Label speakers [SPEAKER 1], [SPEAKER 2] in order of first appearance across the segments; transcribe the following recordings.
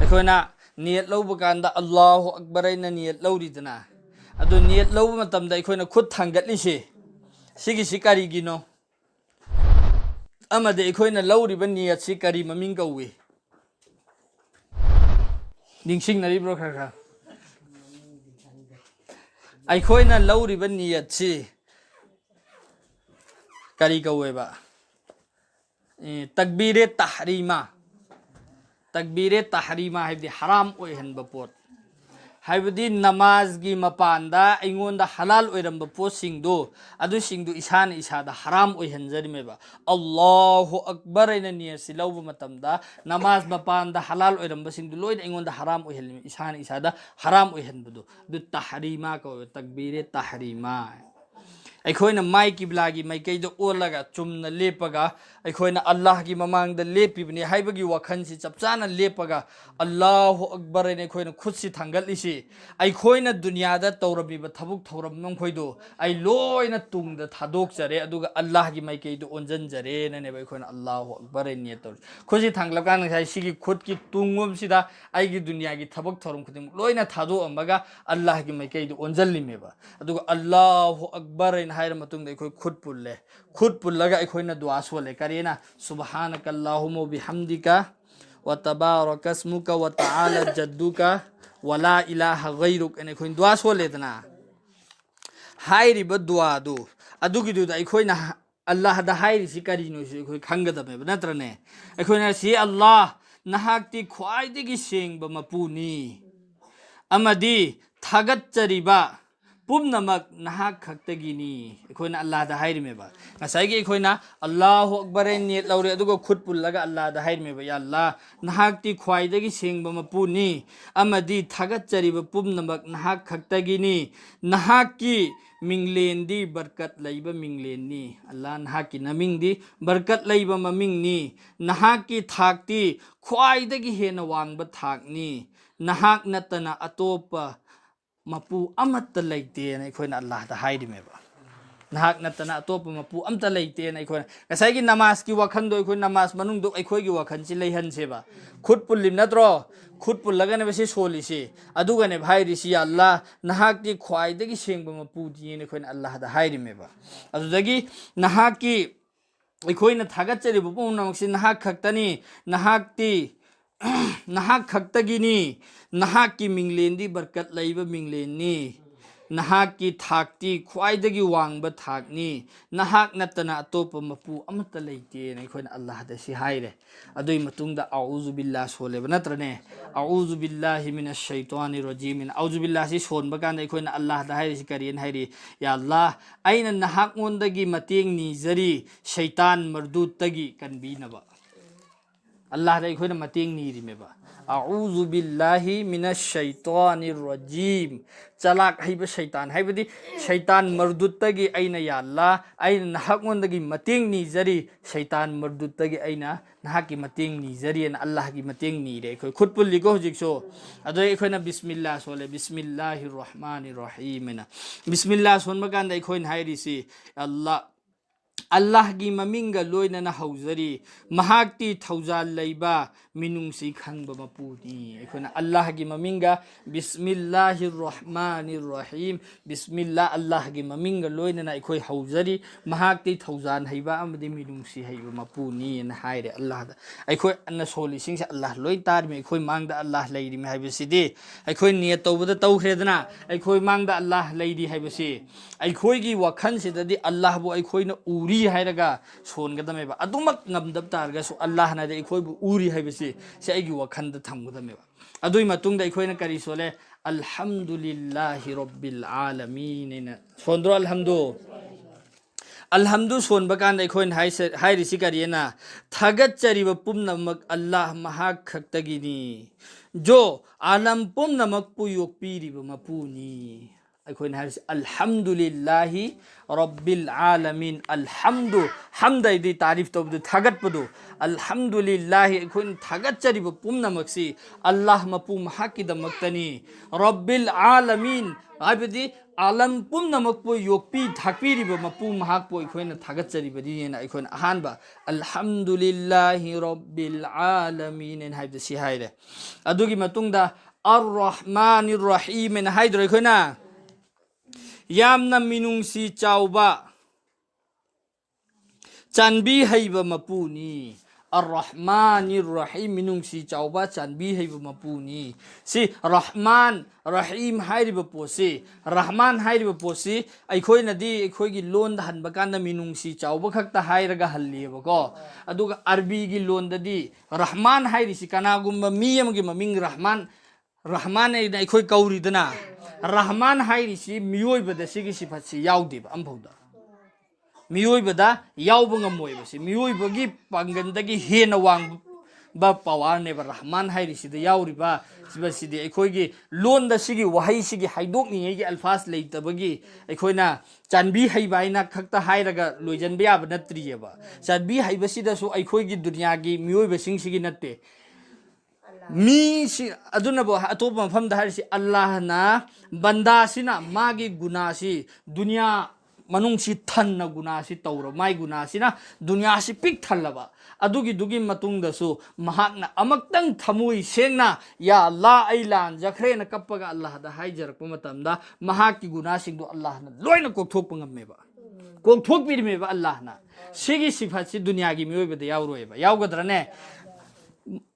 [SPEAKER 1] ꯑꯩꯈꯣꯏꯅ ꯅꯤꯌꯠ ꯂꯧꯕ ꯀꯥꯟꯗ ꯑꯜꯂꯥꯍꯨ ꯑꯛꯕꯔ ꯑꯩꯅ ꯅꯤꯌꯠ ꯂꯧꯔꯤꯗꯅ ꯑꯗꯨ ꯅꯤꯌꯠ ꯂꯧꯕ ꯃꯇꯝꯗ ꯑꯩꯈꯣꯏꯅ ꯈꯨꯠ ꯊꯥꯡꯒꯠꯂꯤꯁꯤ ꯁꯤꯒꯤꯁꯤ ꯀꯔꯤꯒꯤꯅꯣ ꯑꯃꯗꯤ ꯑꯩꯈꯣꯏꯅ ꯂꯧꯔꯤꯕ ꯅꯤꯌꯠꯁꯤ ꯀꯔꯤ ꯃꯃꯤꯡ ꯀꯧꯏ ꯅꯤꯡꯁꯤꯡꯅꯔꯤꯕ꯭ꯔꯣ ꯈꯔ ꯈꯔ ꯑꯩꯈꯣꯏꯅ ꯂꯧꯔꯤꯕ ꯅꯤꯌꯠꯁꯤ ꯀꯔꯤ ꯀꯧꯋꯦꯕ ꯇꯛꯕꯤꯔꯦ ꯇꯍꯔꯤꯃꯥ ꯇꯛꯕꯤꯔꯦ ꯇꯍꯔꯤꯃꯥ ꯍꯥꯏꯕꯗꯤ ꯍꯔꯥꯝ ꯑꯣꯏꯍꯟꯕ ꯄꯣꯠ ꯍꯥꯏꯕꯗꯤ ꯅꯃꯥꯖꯒꯤ ꯃꯄꯥꯟꯗ ꯑꯩꯉꯣꯟꯗ ꯍꯂꯥꯜ ꯑꯣꯏꯔꯝꯕ ꯄꯣꯠꯁꯤꯡꯗꯨ ꯑꯗꯨꯁꯤꯡꯗꯨ ꯏꯁꯥꯅ ꯏꯁꯥꯗ ꯍꯔꯥꯝ ꯑꯣꯏꯍꯟꯖꯔꯤꯃꯦꯕ ꯑꯜꯂꯥꯍꯨ ꯑꯛꯕꯔ ꯑꯩꯅ ꯅꯤꯌꯠꯁꯤ ꯂꯧꯕ ꯃꯇꯝꯗ ꯅꯃꯥꯖ ꯃꯄꯥꯟꯗ ꯍꯂꯥꯜ ꯑꯣꯏꯔꯝꯕꯁꯤꯡꯗꯨ ꯂꯣꯏꯅ ꯑꯩꯉꯣꯟꯗ ꯍꯔꯥꯝ ꯑꯣꯏꯍꯜꯂꯤꯃꯦ ꯏꯁꯥꯅ ꯏꯁꯥꯗ ꯍꯔꯥꯝ ꯑꯣꯏꯍꯟꯕꯗꯨ ꯑꯗꯨ ꯇꯍꯔꯤꯃꯥ ꯀꯧꯋꯦ ꯇꯛꯕꯤꯔꯦ ꯇꯍꯔꯤꯃꯥ ꯑꯩꯈꯣꯏꯅ ꯃꯥꯏ ꯀꯤꯕ꯭ꯂꯥꯒꯤ ꯃꯥꯏꯀꯩꯗ ꯑꯣꯜꯂꯒ ꯆꯨꯝꯅ ꯂꯦꯞꯄꯒ ꯑꯩꯈꯣꯏꯅ ꯑꯜꯂꯥꯍꯒꯤ ꯃꯃꯥꯡꯗ ꯂꯦꯞꯄꯤꯕꯅꯤ ꯍꯥꯏꯕꯒꯤ ꯋꯥꯈꯜꯁꯤ ꯆꯞ ꯆꯥꯅ ꯂꯦꯞꯄꯒ ꯑꯜꯂꯥꯍꯨ ꯑꯛꯕꯔ ꯍꯥꯏꯅ ꯑꯩꯈꯣꯏꯅ ꯈꯨꯠꯁꯤ ꯊꯥꯡꯒꯠꯂꯤꯁꯤ ꯑꯩꯈꯣꯏꯅ ꯗꯨꯅꯤꯌꯥꯗ ꯇꯧꯔꯝꯃꯤꯕ ꯊꯕꯛ ꯊꯧꯔꯝ ꯃꯈꯣꯏꯗꯨ ꯑꯩ ꯂꯣꯏꯅ ꯇꯨꯡꯗ ꯊꯥꯗꯣꯛꯆꯔꯦ ꯑꯗꯨꯒ ꯑꯜꯂꯥꯍꯒꯤ ꯃꯥꯏꯀꯩꯗ ꯑꯣꯟꯖꯟꯖꯔꯦꯅꯅꯦꯕ ꯑꯩꯈꯣꯏꯅ ꯑꯜꯂꯥꯍꯨ ꯑꯛꯕꯔ ꯍꯥꯏꯅ ꯅꯤꯌꯠ ꯇꯧꯔꯤ ꯈꯨꯠꯁꯤ ꯊꯥꯡꯒꯠꯂꯀꯥꯟꯗ ꯉꯁꯥꯏ ꯁꯤꯒꯤ ꯈꯨꯠꯀꯤ ꯇꯨꯡꯂꯣꯝꯁꯤꯗ ꯑꯩꯒꯤ ꯗꯨꯅꯤꯌꯥꯒꯤ ꯊꯕꯛ ꯊꯧꯔꯝ ꯈꯨꯗꯤꯡꯃꯛ ꯂꯣꯏꯅ ꯊꯥꯗꯣꯛꯑꯝꯃꯒ ꯑꯜꯂꯥꯍꯒꯤ ꯃꯥꯏꯀꯩꯗ ꯑꯣꯟꯖꯜꯂꯤꯃꯦꯕ ꯑꯗꯨꯒ ꯑꯜꯂꯥꯍꯨ ꯑꯛꯕꯔ ꯍꯥꯏꯅ ꯍꯥꯏꯔ ꯃꯇꯨꯡꯗ ꯑꯩꯈꯣꯏ ꯈꯨꯠ ꯄꯨꯜꯂꯦ ꯈꯨꯠ ꯄꯨꯜꯂꯒ ꯑꯩꯈꯣꯏꯅ ꯗꯨआ ꯁꯣꯜꯂꯦ ꯀꯔꯤꯅ ꯁꯨꯕꯍꯥꯅꯀ ꯑꯜꯂꯥꯍꯨꯝꯃ ꯕꯤꯍꯝꯗꯤꯀ ꯋ ꯇꯕꯥꯔaka اسमुका व तआला जद्दुका वला इलाहा गैरुक ꯑꯩꯅ ꯑꯩꯈꯣꯏ ꯗꯨआ ꯁꯣꯜꯂꯦꯗꯅ ꯍꯥꯏꯔꯤꯕ ꯗꯨआꯗꯨ ꯑꯗꯨꯒꯤꯗꯨꯗ ꯑꯩꯈꯣꯏꯅ ꯑꯜꯂꯥꯍꯗ ꯍꯥꯏꯔꯤꯁꯤ ꯀꯔꯤꯅꯣꯁꯤ ꯑꯩꯈꯣꯏ ꯈꯪꯒꯗꯕꯅꯦꯕ ꯅꯠꯇ꯭ꯔꯅꯦ ꯑꯩꯈꯣꯏꯅ ꯁꯤ ꯑꯜꯂꯥꯍ ꯅꯍꯥꯛꯇꯤ ꯈ꯭ꯋꯥꯏꯗꯒꯤ ꯁꯦꯡꯕ ꯃꯄꯨꯅꯤ ꯑꯃꯗꯤ ꯊꯥꯒꯠꯆꯔꯤꯕ ꯄꯨꯝꯅꯃꯛ ꯅꯍꯥꯛ ꯈꯛꯇꯒꯤꯅꯤ ꯑꯩꯈꯣꯏꯅ ꯑꯜꯂꯥꯍꯗ ꯍꯥꯏꯔꯤꯃꯦꯕ ꯉꯁꯥꯏꯒꯤ ꯑꯩꯈꯣꯏꯅ ꯑꯜꯂꯥꯍꯨ ꯑꯛꯕꯔ ꯅꯤꯌꯠ ꯂꯧꯔꯦ ꯑꯗꯨꯒ ꯈꯨꯠ ꯄꯨꯜꯂꯒ ꯑꯜꯂꯥꯍꯗ ꯍꯥꯏꯔꯤꯃꯦꯕ ꯌꯥ ꯑꯜꯂꯥꯍ ꯅꯍꯥꯛꯇꯤ ꯈ꯭ꯋꯥꯏꯗꯒꯤ ꯁꯦꯡꯕ ꯃꯄꯨꯅꯤ ꯑꯃꯗꯤ ꯊꯥꯒꯠꯆꯔꯤꯕ ꯄꯨꯝꯅꯃꯛ ꯅꯍꯥꯛ ꯈꯛꯇꯒꯤꯅꯤ ꯅꯍꯥꯛꯀꯤ ꯃꯤꯡꯂꯦꯟꯗꯤ ꯕꯔꯀꯠ ꯂꯩꯕ ꯃꯤꯡꯂꯦꯟꯅꯤ ꯑꯜꯂꯥꯍ ꯅꯍꯥꯛꯀꯤ ꯅꯃꯤꯡꯗꯤ ꯕꯔꯀꯠ ꯂꯩꯕ ꯃꯃꯤꯡꯅꯤ ꯅꯍꯥꯛꯀꯤ ꯊꯥꯛꯇꯤ ꯈ꯭ꯋꯥꯏꯗꯒꯤ ꯍꯦꯟꯅ ꯋꯥꯡꯕ ꯊꯥꯛꯅꯤ ꯅꯍꯥꯛ ꯅꯠꯇꯅ ꯑꯇꯣꯞꯄ ꯃꯄꯨ ꯑꯃꯠꯇ ꯂꯩꯇꯦꯅ ꯑꯩꯈꯣꯏꯅ ꯑꯜꯂꯥꯍꯗ ꯍꯥꯏꯔꯤꯃꯦꯕ ꯅꯍꯥꯛ ꯅꯠꯇꯅ ꯑꯇꯣꯞꯄ ꯃꯄꯨ ꯑꯝꯇ ꯂꯩꯇꯦꯅ ꯑꯩꯈꯣꯏꯅ ꯉꯁꯥꯏꯒꯤ ꯅꯃꯥꯖꯀꯤ ꯋꯥꯈꯟꯗꯣ ꯑꯩꯈꯣꯏ ꯅꯃꯥꯖ ꯃꯅꯨꯡꯗ ꯑꯩꯈꯣꯏꯒꯤ ꯋꯥꯈꯟꯁꯤ ꯂꯩꯍꯟꯁꯦꯕ ꯈꯨꯠ ꯄꯨꯜꯂꯤꯝ ꯅꯠꯇ꯭ꯔꯣ ꯈꯨꯠ ꯄꯨꯜꯂꯒꯅꯦꯕ ꯁꯤ ꯁꯣꯜꯂꯤꯁꯤ ꯑꯗꯨꯒꯅꯦꯕ ꯍꯥꯏꯔꯤꯁꯤ ꯌꯥ ꯑꯜꯂꯥꯍ ꯅꯍꯥꯛꯇꯤ ꯈ꯭ꯋꯥꯏꯗꯒꯤ ꯁꯦꯡꯕ ꯃꯄꯨꯅꯤꯅ ꯑꯩꯈꯣꯏꯅ ꯑꯜꯂꯥꯍꯗ ꯍꯥꯏꯔꯤꯃꯦꯕ ꯑꯗꯨꯗꯒꯤ ꯅꯍꯥꯛꯀꯤ ꯑꯩꯈꯣꯏꯅ ꯊꯥꯒꯠꯆꯔꯤꯕ ꯄꯨꯝꯅꯃꯛꯁꯤ ꯅꯍꯥꯛ ꯈꯛꯇꯅꯤ ꯅꯍꯥꯛꯇꯤ ꯅꯍꯥꯛ ꯈꯛꯇꯒꯤꯅꯤ ꯅꯍꯥꯛꯀꯤ ꯃꯤꯡꯂꯦꯟꯗꯤ ꯕꯔꯀꯠ ꯂꯩꯕ ꯃꯤꯡꯂꯦꯟꯅꯤ ꯅꯍꯥꯛꯀꯤ ꯊꯥꯛꯇꯤ ꯈ꯭ꯋꯥꯏꯗꯒꯤ ꯋꯥꯡꯕ ꯊꯥꯛꯅꯤ ꯅꯍꯥꯛ ꯅꯠꯇꯅ ꯑꯇꯣꯞꯄ ꯃꯄꯨ ꯑꯃꯠꯇ ꯂꯩꯇꯦꯅ ꯑꯩꯈꯣꯏꯅ ꯑꯜꯂꯥꯍꯗ ꯁꯤ ꯍꯥꯏꯔꯦ ꯑꯗꯨꯒꯤ ꯃꯇꯨꯡꯗ ꯑꯎꯖꯨ ꯕꯤꯜꯂꯥꯍ ꯁꯣꯜꯂꯦꯕ ꯅꯠꯇ꯭ꯔꯅꯦ ꯑꯎꯖꯨ ꯕꯤꯜꯂꯥꯍി ꯃꯤꯅꯁ shaitanir rajim ꯑꯎꯖꯨ ꯕꯤꯜꯂꯥꯍꯁꯤ ꯁꯣꯟꯕ ꯀꯥꯟꯗ ꯑꯩꯈꯣꯏꯅ ꯑꯜꯂꯥꯍꯗ ꯍꯥꯏꯔꯤꯁꯤ ꯀꯔꯤꯅ ꯍꯥꯏꯔꯤ ꯌꯥ ꯑꯜꯂꯥꯍ ꯑꯩꯅ ꯅꯍꯥꯛꯉꯣꯟꯗꯒꯤ ꯃꯇꯦꯡ ꯅꯤꯖꯔꯤ ꯁꯩꯇꯥꯟ ꯃꯔꯗꯨꯠꯇꯒꯤ ꯀꯟꯕꯤꯅꯕ ꯑꯜꯂꯥꯍꯗ ꯑꯩꯈꯣꯏꯅ ꯃꯇꯦꯡ ꯅꯤꯔꯤꯃꯦꯕ ꯑꯎꯖꯨ ꯕꯤꯜꯂꯥꯍꯤ ꯃꯤꯅꯁ shaitanir rajim ꯆꯂꯥꯛ ꯍꯩꯕ ꯁꯩꯇꯥꯟ ꯍꯥꯏꯕꯗꯤ ꯁꯩꯇꯥꯟ ꯃꯔꯗꯨꯠꯇꯒꯤ ꯑꯩꯅ ꯌꯥ ꯑꯜꯂꯥꯍ ꯑꯩꯅ ꯅꯍꯥꯛꯉꯣꯟꯗꯒꯤ ꯃꯇꯦꯡ ꯅꯤꯖꯔꯤ ꯁꯩꯇꯥꯟ ꯃꯔꯗꯨꯠꯇꯒꯤ ꯑꯩꯅ ꯅꯍꯥꯛꯀꯤ ꯃꯇꯦꯡ ꯅꯤꯖꯔꯤꯅ ꯑꯜꯂꯥꯍꯒꯤ ꯃꯇꯦꯡ ꯅꯤꯔꯦ ꯑꯩꯈꯣꯏ ꯈꯨꯠ ꯄꯨꯜꯂꯤꯀꯣ ꯍꯧꯖꯤꯛꯁꯨ ꯑꯗꯨꯗꯩ ꯑꯩꯈꯣꯏꯅ ꯕꯤꯁꯃꯤꯜꯂꯥ ꯁꯣꯜꯂꯦ ꯕꯤꯁꯃꯤꯜꯂꯥꯍꯤ ꯔꯍꯃꯥꯅꯤ ꯔꯍꯤꯝ ꯍꯥꯏꯅ ꯕꯤꯁꯃꯤꯜꯂꯥ ꯁꯣꯟꯕ ꯀꯥꯟꯗ ꯑꯩꯈꯣꯏꯅ ꯍꯥꯏꯔꯤꯁꯤ ꯑꯜꯂꯥꯍ ꯑꯜꯂꯥꯍꯒꯤ ꯃꯃꯤꯡꯒ ꯂꯣꯏꯅꯅ ꯍꯧꯖꯔꯤ ꯃꯍꯥꯛꯇꯤ ꯊꯧꯖꯥꯜ ꯂꯩꯕ ꯃꯤꯅꯨꯡꯁꯤ ꯈꯪꯕ ꯃꯄꯨꯅꯤ ꯑꯩꯈꯣꯏꯅ ꯑꯜꯂꯥꯍꯒꯤ ꯃꯃꯤꯡꯒ ꯕꯤꯁꯃꯤꯜꯂꯥꯍꯤ ꯔꯍꯃꯥꯅꯤ ꯔꯍꯤꯝ ꯕꯤꯁꯃꯤꯜꯂꯥ ꯑꯜꯂꯥꯍꯒꯤ ꯃꯃꯤꯡꯒ ꯂꯣꯏꯅꯅ ꯑꯩꯈꯣꯏ ꯍꯧꯖꯔꯤ ꯃꯍꯥꯛꯇꯤ ꯊꯧꯖꯥꯜ ꯍꯩꯕ ꯑꯃꯗꯤ ꯃꯤꯅꯨꯡꯁꯤ ꯍꯩꯕ ꯃꯄꯨꯅꯤꯅ ꯍꯥꯏꯔꯦ ꯑꯜꯂꯥꯍꯗ ꯑꯩꯈꯣꯏ ꯑꯟꯅ ꯁꯣꯜꯂꯤꯁꯤꯡꯁꯦ ꯑꯜꯂꯥꯍ ꯂꯣꯏ ꯇꯥꯔꯤꯃꯦ ꯑꯩꯈꯣꯏ ꯃꯥꯡꯗ ꯑꯜꯂꯥꯍ ꯂꯩꯔꯤꯃꯦ ꯍꯥꯏꯕꯁꯤꯗꯤ ꯑꯩꯈꯣꯏ ꯅꯤꯌꯠ ꯇꯧꯕꯗ ꯇꯧꯈ꯭ꯔꯦꯗꯅ ꯑꯩꯈꯣꯏ ꯃꯥꯡꯗ ꯑꯜꯂꯥꯍ ꯂꯩꯔꯤ ꯍꯥꯏꯕꯁꯤ ꯑꯩꯈꯣꯏꯒꯤ ꯋꯥꯈꯜꯁꯤꯗꯗꯤ ꯑꯜꯂꯥꯍꯕꯨ ꯑꯩꯈꯣꯏꯅ ꯎꯔꯤ ꯍꯥꯏꯔꯒ ꯁꯣꯟꯒꯗꯃꯦꯕ ꯑꯗꯨꯃꯛ ꯉꯝꯗꯕ ꯇꯥꯔꯒꯁꯨ ꯑꯜꯂꯥꯍꯅꯗꯤ ꯑꯩꯈꯣꯏꯕꯨ ꯎꯔꯤ ꯍꯥꯏꯕꯁꯤ ꯁꯤ ꯑꯩꯒꯤ ꯋꯥꯈꯜꯗ ꯊꯝꯒꯗꯃꯦꯕ ꯑꯗꯨꯒꯤ ꯃꯇꯨꯡꯗ ꯑꯩꯈꯣꯏꯅ ꯀꯔꯤ ꯁꯣꯜꯂꯦ ꯑꯜꯍꯝꯗꯨꯂꯤꯜलाꯍꯤ ꯔബ്ꯕꯤल आलमीन ꯅ ꯁꯣꯟꯗ꯭ꯔꯣ ꯑꯜꯍꯝꯗꯨ ꯑꯜꯍꯝꯗꯨ ꯁꯣꯟꯕ ꯀꯥꯟꯗ ꯑꯩꯈꯣꯏꯅ ꯍꯥꯏꯔꯤꯁꯤ ꯀꯔꯤꯅ ꯊꯥꯒꯠꯆꯔꯤꯕ ꯄꯨꯝꯅꯃꯛ ꯑꯜꯂꯥꯍ ꯃꯍꯥꯛ ꯈꯛꯇꯒꯤꯅꯤ ꯖꯣ ꯑꯥꯂꯝ ꯄꯨꯝꯅꯃꯛꯄꯨ ꯌꯣꯛꯄꯤꯔꯤꯕ ꯃꯄꯨꯅꯤ ꯑꯩꯈꯣꯏꯅ ꯍꯥꯏꯔꯤꯁꯤ ꯑꯜꯍꯝꯗꯨꯂꯤꯜꯂꯥꯍꯤ ꯔബ്ꯕꯤꯜ ꯑꯥꯂꯃꯤन ꯑꯜꯍꯝꯗꯨ ꯍꯝꯗꯩꯗꯤ ꯇꯥꯔꯤꯐ ꯇꯧꯕꯗꯨ ꯊꯥꯒꯠꯄꯗꯨ ꯑꯜꯍꯝꯗꯨꯂꯤꯜꯂꯥꯍꯤ ꯑꯩꯈꯣꯏꯅ ꯊꯥꯒꯠꯆꯔꯤꯕ ꯄꯨꯝꯅꯃꯛꯁꯤ ꯑꯜꯂꯥꯍ ꯃꯄꯨ ꯃꯍꯥꯛꯀꯤꯗꯃꯛꯇꯅꯤ ꯔब्ꯕꯤꯜ ꯑꯥꯂꯃꯤन ꯍꯥꯏꯕꯗꯤ आलम पुनमकपु योक्पी थाकपीरिबा मपु महाकपु अखोइना थागतचरिबदीना अखोइना अहानबा अल्हम्दुलिल्लाहि रब्बिल आलमीन एन हाइबदि सि हाइरे अदुगी मतुंगदा अर्रहमानिर रहीम एन हाइद्रो अखोइना यामना मिनुंगसी चाउबा चानबी हैबा मपुनी अर्रहमानिर रहीम मिनुंगसी चाउबा चानबी हैबा मपुनी सि रहमान रहीम हाइरिबा पोसी रहमान हाइरिबा पोसी अखोइनदी अखोइगी लोन हनबा कांदा मिनुंगसी चाउबा खक्ता हाइरगा हल्लियेबको अदुगा अरबीगी लोनददी रहमान हाइरिसि कनागुम्बा मी अमगी ममिंग रहमान रहमान एना अखोइ कौरिदना रहमान हाइरिसि मियोइबदा सिगी सिफातसि याउदिबा अमफौदा मियोइबदा याउबा ngam मियोइबगी पांगनदगी हेना वांगबा पावारनेबा रहमान हाइरिसिदा याउरिबा सिबसिदि अखोइगी लोनदा सिगी वहाई सिगी हाइदोकनिङैगी अल्फाज लेइतबगी अखोइना चानबी हैबाइना खक्ता हाइरगा लोइजनबा याबा नत्रियेबा चानबी हैबसिदासु अखोइगी दुनियागी मियोइबसिंगसिगी नत्ते मी सि अदुनबो अतोपा मफमदा हारिसि अल्लाहना बंदासिना मागी गुनासी दुनिया मनुंगसी थन्न गुनासी तौर माई गुनासीना दुनियासी पिक थल्लबा अदुगी दुगी मतुंगदसु महाकना अमक्तंग थमुई सेंगना या अल्लाह आई लान जखरेना कप्पगा अल्लाह दा हाइजरकपा मतमदा महाकी गुनासिंगदो अल्लाहना लोइना कोकथोकपा ngam कोकथोकपिरिमेबा अल्लाहना सिगी सिफातसि दुनियागी मियोइबदा याउरोएबा याउगद्रने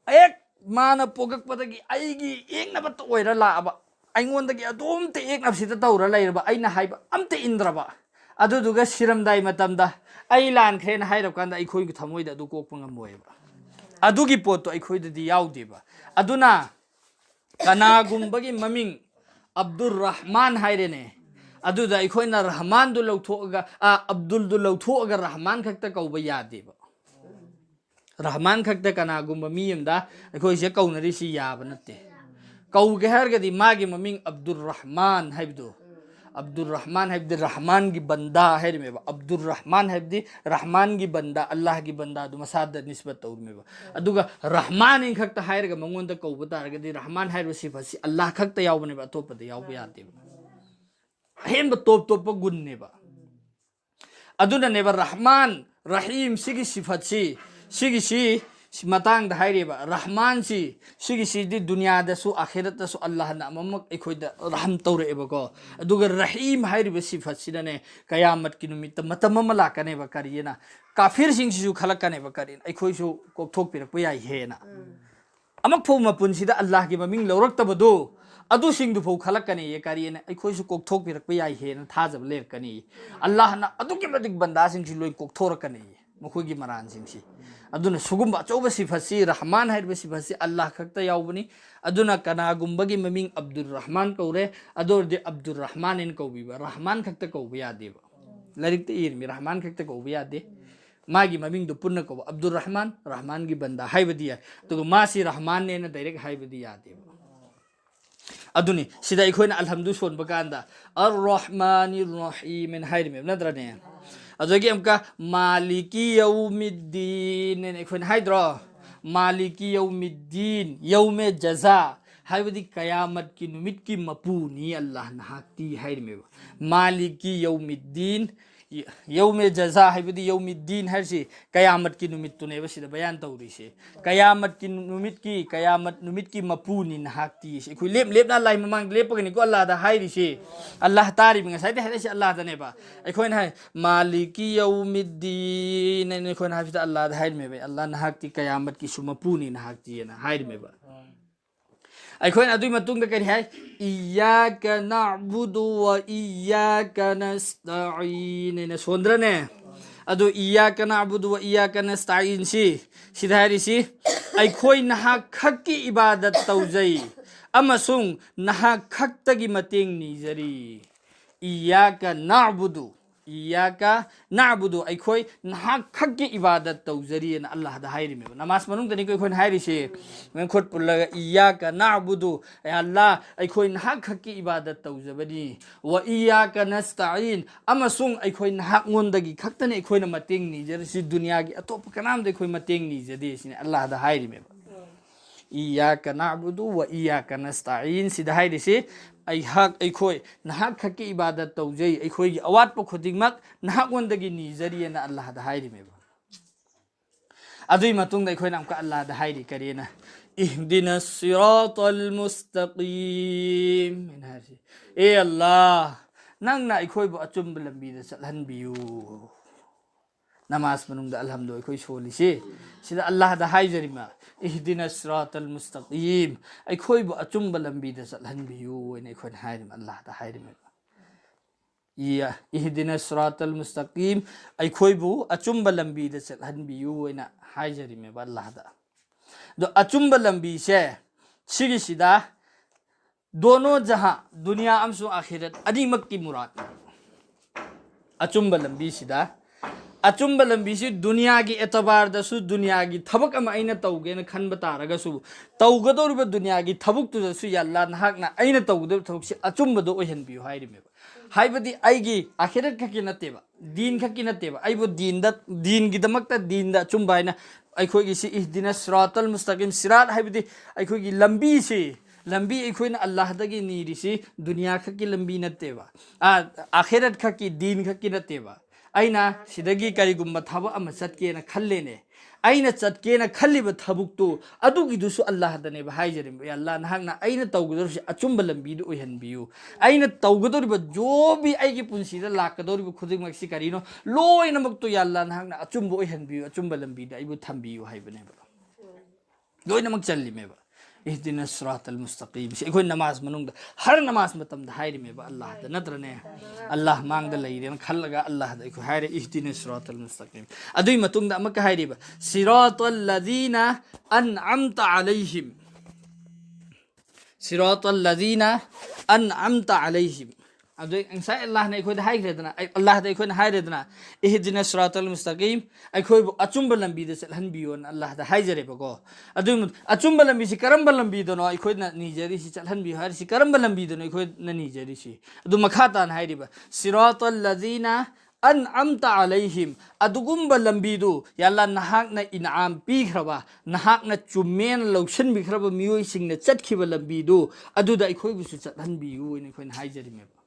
[SPEAKER 1] एक माना पोगकपदगी आइगी एकनबा तो ओइरा लाअबा आइंगोंदगी अदोमते एकनबसिदा तौरा लैरबा आइना हाइबा अमते इंद्रबा अदुदुगा सिरमदाई मतमदा आई लानख्रेन हाइरबकांदा अखोइगी थमोइदा अदु कोकपा ngam अदुगी पोतो अखोइददी याउदेबा अदुना कनागुम्बगी ममिंग अब्दुल रहमान हाइरेने अदुदा अखोइना रहमान दु लौथोगा अब्दुल दु लौथोगा रहमान खक्ता कौबा यादेबा रहमान खक्ता कनागुम्बा मियमदा अखोइसे कौनरिसि याबा नत्ते कौगे हरगदी मागी ममिंग अब्दुल रहमान हाइबदो अब्दुल रहमान हाइबदि रहमान की बंदा हाइरमेबा अब्दुल रहमान हाइबदि रहमान की बंदा अल्लाह की बंदा दु मसादा निस्बत तौरमेबा अदुगा रहमान इन खक्ता हाइरगा मंगोंदा कौबा तारगदी रहमान हाइरबा सिफासि अल्लाह खक्ता यावबनेबा अतोपदा यावबा यादेबा हेनबा टॉप टॉप गुन्नेबा अदुना नेबा रहमान रहीम सिगी सिफातसि सिगिसि मतंग हाइरेबा रहमान सिगिसिदि दुनियादसु आखिरतसु अल्लाहना अममक अखोइदा रहम तौरेबको अदुगा रहीम हाइरिबा सिफातसिदने कयामत की नुमित मतम अमा लाकनेबा करियना काफिर सिंगसिसु खलकनेबा करिन अखोइसु कोकथोकपिरकपा याइ हेना अमक फौ मपुनसिदा अल्लाह की ममिंग लौरक्तबदो अदु सिंगदु फौ खलकने ये करियना अखोइसु कोकथोकपिरकपा याइ हेना थाजब लेरकनी अल्लाहना अदुकी मदिक बंदा सिंगसि लोइ कोकथोरकने मखोइगी मरान सिंगसि अदुना सुगुम्बा अचौबा सिफातसि रहमान हाइबा सिफातसि अल्लाह खक्ता याउबनी अदुना कनागुम्बगी ममिंग अब्दुल रहमान कौरे अदोरदि अब्दुल रहमान इन कौबीबा रहमान खक्ता कौबा यादेबा लाइरिकता इरमि रहमान खक्ता कौबा यादे मागी ममिंग दु पुन्ना कौबा अब्दुल रहमान रहमान की बंदा हाइबदी याय तुगु मासी रहमान नेना डायरेक्ट हाइबदी यादेबा अदुनी सिदा अखोइना अल्हम्दु सोनबा कांदा अर्रहमानिर रहीम एन हाइरमे नद्रने अदुगी अमका मालिकी यौमिद्दीन ने अखोइना हाइद्रो मालिकी यौमिद्दीन यौमे जजा हाइबदी कयामत की नुमित की मपुनी अल्लाह नहाक्ति हाइरमेबा मालिकी यौमिद्दीन यौमे जजा हाइबदी यौमिद्दीन हाइरसि कयामत की नुमित तुनेबा सिदा बयान तौरिसे कयामत नुमित की मपुनी नहाक्ति अखोइ लेप लेपना लाइ ममांग लेपगनि को अल्लाह दा हाइरिसे अल्लाह तारि बिंगासाइदे हाइरिसे अल्लाह दनेबा अखोइना हाइ मालिकी यौमिद्दीन ने अखोइना हाइफिदा अल्लाह दा हाइरमेबा अल्लाह नहाक्ति कयामत की सुमपुनी नहाक्ति ना हाइरमेबा अखोइना अदुइ मतुंगदा करि हाइ इय्याका नअबुदु व इय्याका नस्तईन ने सोंद्रने अदु इय्याका नअबुदु व इय्याका नस्तईन सिदा हाइरिसि अखोइ नहा खक्की इबादत तौजै अमसुंग नहा खक्तगी मतेंग निजरी इय्याका नअबुदु इयाका नाबुदु अखोई नहाक खक्की इबादत तौजरी न अल्लाह दा हाइरि में नमाज मनुंग तनी कोई खोन हाइरि से मैं खुद पुल्लगा इयाका नाबुदु अल्लाह अखोई नहाक खक्की इबादत तौजबनी व इयाका नस्ताइन अमसुंग अखोई नहाक ngondagi खक्तने अखोई न मतेंग निजर सी दुनिया की अतोप कनाम दे अखोई मतेंग निजदे सिने अल्लाह दा हाइरि में इयाका नाबुदु व इयाका नस्ताइन सिदा हाइरि से अहक अखोई नहाक खक्की इबादत तौजई अखोई की अवात प खुदिंगमक नहाक वंदगी निजरी न अल्लाह दा हाइरि में अदुई मतुंग अखोई नाम का अल्लाह दा हाइरि करेना इहदिना सिरातल मुस्तकीम ए अल्लाह नंगना अखोई बु अचुम लंबी दा चलहनबियु नमाज मनुंग अल्हम्दु अखोई सोलिसे सिदा अल्लाह दा हाइजरिमा इहदिना सिरातल मुस्तकीम अखोई बु अचुम लंबी दा चलहनबियु ने अखोई हाइरिम अल्लाह दा हाइरिम या इहदिना सिरातल मुस्तकीम अखोई बु अचुम लंबी दा चलहनबियु ने हाइजरिम अल्लाह दा दो अचुम लंबी से सिगिसिदा दोनों जहां दुनिया अमसु आखिरत अनिमक की मुराद अचुम लंबी सिदा अचुम लंबी से दुनिया की एतबार दसु दुनिया की थबक अम अइना तौगे न खन बतारगसु तौगदोरिब दुनिया की थबुक तुदसु यल्ला नहाकना अइना तौगदो थबुक से अचुमबदो ओहनबियो हाइरिमेबा हाइबदी आइगी आखिरत खकी नतेबा दीन खकी नतेबा आइबो दीन की दमकता दीन दा अचुमबा हाइना अखोगी से इहदिना सिरातल मुस्तकीम सिरात हाइबदी अखोगी लंबी से लंबी अखोइना अल्लाह दगी नीरी से दुनिया खकी लंबी नतेबा आखिरत खकी दीन खकी नतेबा अइना सिदगी करिगुम्बा थबक अमा चटकेना खल्लेने अइना चटकेना खल्लिबा थबुकतो अदुगिदुसु अल्लाह दने हाइजरिम अल्लाह नहाकना अइना तौगदोरसे अचुम्बा लंबीदु ओइहनबियु अइना तौगदोरिबा जो भी अइगी पुंसीदा लाकदोरिबा खुदिगमक्सि करिनो लोइनमक्तो अल्लाह नहाकना अचुम्बा ओइहनबियु अचुम्बा लंबीदा अइबु थम्बियु हाइबनेबा लोइनमक चल्लिमेबा इहदिना सिरातल मुस्तकीम से अखोई नमाज मनुंग हर नमाज मतम दा हाइरिमेबा अल्लाह दा नत्रने अल्लाह मांगदा लैरेन खल्लगा अल्लाह दा अखोई हाइरे इहदिना सिरातल मुस्तकीम अदुई मतुंग दा अमक हाइरिबा सिरातल लजीना अनअमता अलैहिम सिरातल लजीना अनअमता अलैहिम अदुई इंसा अल्लाह ने अखोई दा हाइरेदना अल्लाह दा अखोई हाइरेदना इहदिना सिरातल मुस्तकीम अखोई अचुम्बा लंबी दा चलहनबियो अल्लाह दा हाइजरेबको अदुई अचुम्बा लंबी से करम्बा लंबी दोनो अखोई ना निजरी से चलहनबियो हाइर से करम्बा लंबी दोनो अखोई ना निजरी से अदु मखातान हाइरिबा सिरातल लजीना अनअमता अलैहिम अदुगुम्बा लंबीदु यल्ला नहाकना इनाम पीखरबा नहाकना चुमेन लौशन बिखरबा मियोई सिंगना चटखिबा लंबीदु अदुदा अखोई बुसु चलहनबियो ने अखोई हाइजरिमेबा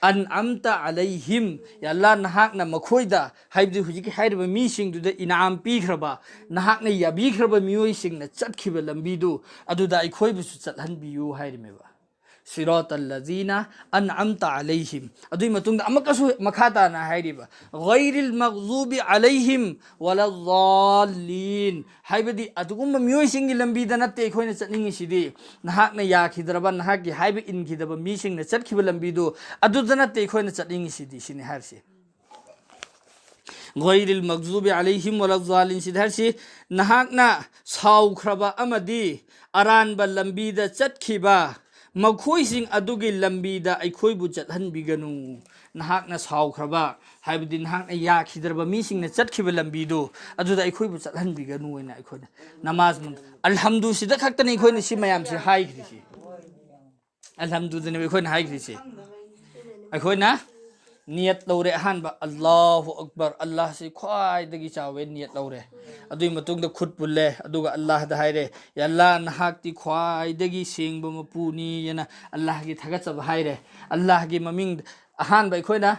[SPEAKER 1] अनअमता अलैहिम यल्ला नहाकना मखोइदा हाइबदि हुजिक हाइरबा मीसिंगदुदा इनाम पीखरबा नहाकना याबीखरबा मियोइसिंगना चटखिबा लंबीदु अदुदा अखोइबुसु चलहनबियु हाइरमेबा सिरातल लजीना अनअमता अलैहिम अदुई मतुंगदा अमकसु मखाताना हाइरिबा गैरिल मगज़ूबि अलैहिम वलज़ालिन हाइबदि अदुगुम्बा मियोइसिंगी लंबीदा नते अखोइना चटनिंगिसिदि नहाकना याखिदरबा नहाकि हाइबा इनखिदबा मीसिंगना चटखिबा लंबीदु अदुदा नते अखोइना चटनिंगिसिदि सिने हारसे गैरिल मगज़ूबि अलैहिम वलज़ालिन सिधारसे नहाकना साउखरबा अमदि अरानबा लंबीदा चटखिबा मखोइसिंग अदुगी लंबीदा अखोइबु चलहनबिगनु नहाकना साउखरबा हाइबदि नहाकना याखिदरबा मीसिंगना चटखिबा लंबीदो अदुदा अखोइबु चलहनबिगनु ओइना अखोइना नमाज मन अल्हम्दु सिदा खक्तने अखोइना सि मयाम से हाइग्रिसि अल्हम्दु दने अखोइना हाइग्रिसि अखोइना नियत लौरे अहानबा अल्लाहु अकबर अल्लाह से ख्वाइदगी चावे नियत लौरे अदुई मतुंगदा खुद पुल्ले अदुगा अल्लाह दा हाइरे या अल्लाह नहाकति ख्वाइदगी सेंगबा मपुनी यना अल्लाह की थगचब हाइरे अल्लाह की ममिंग अहानबा अखोइना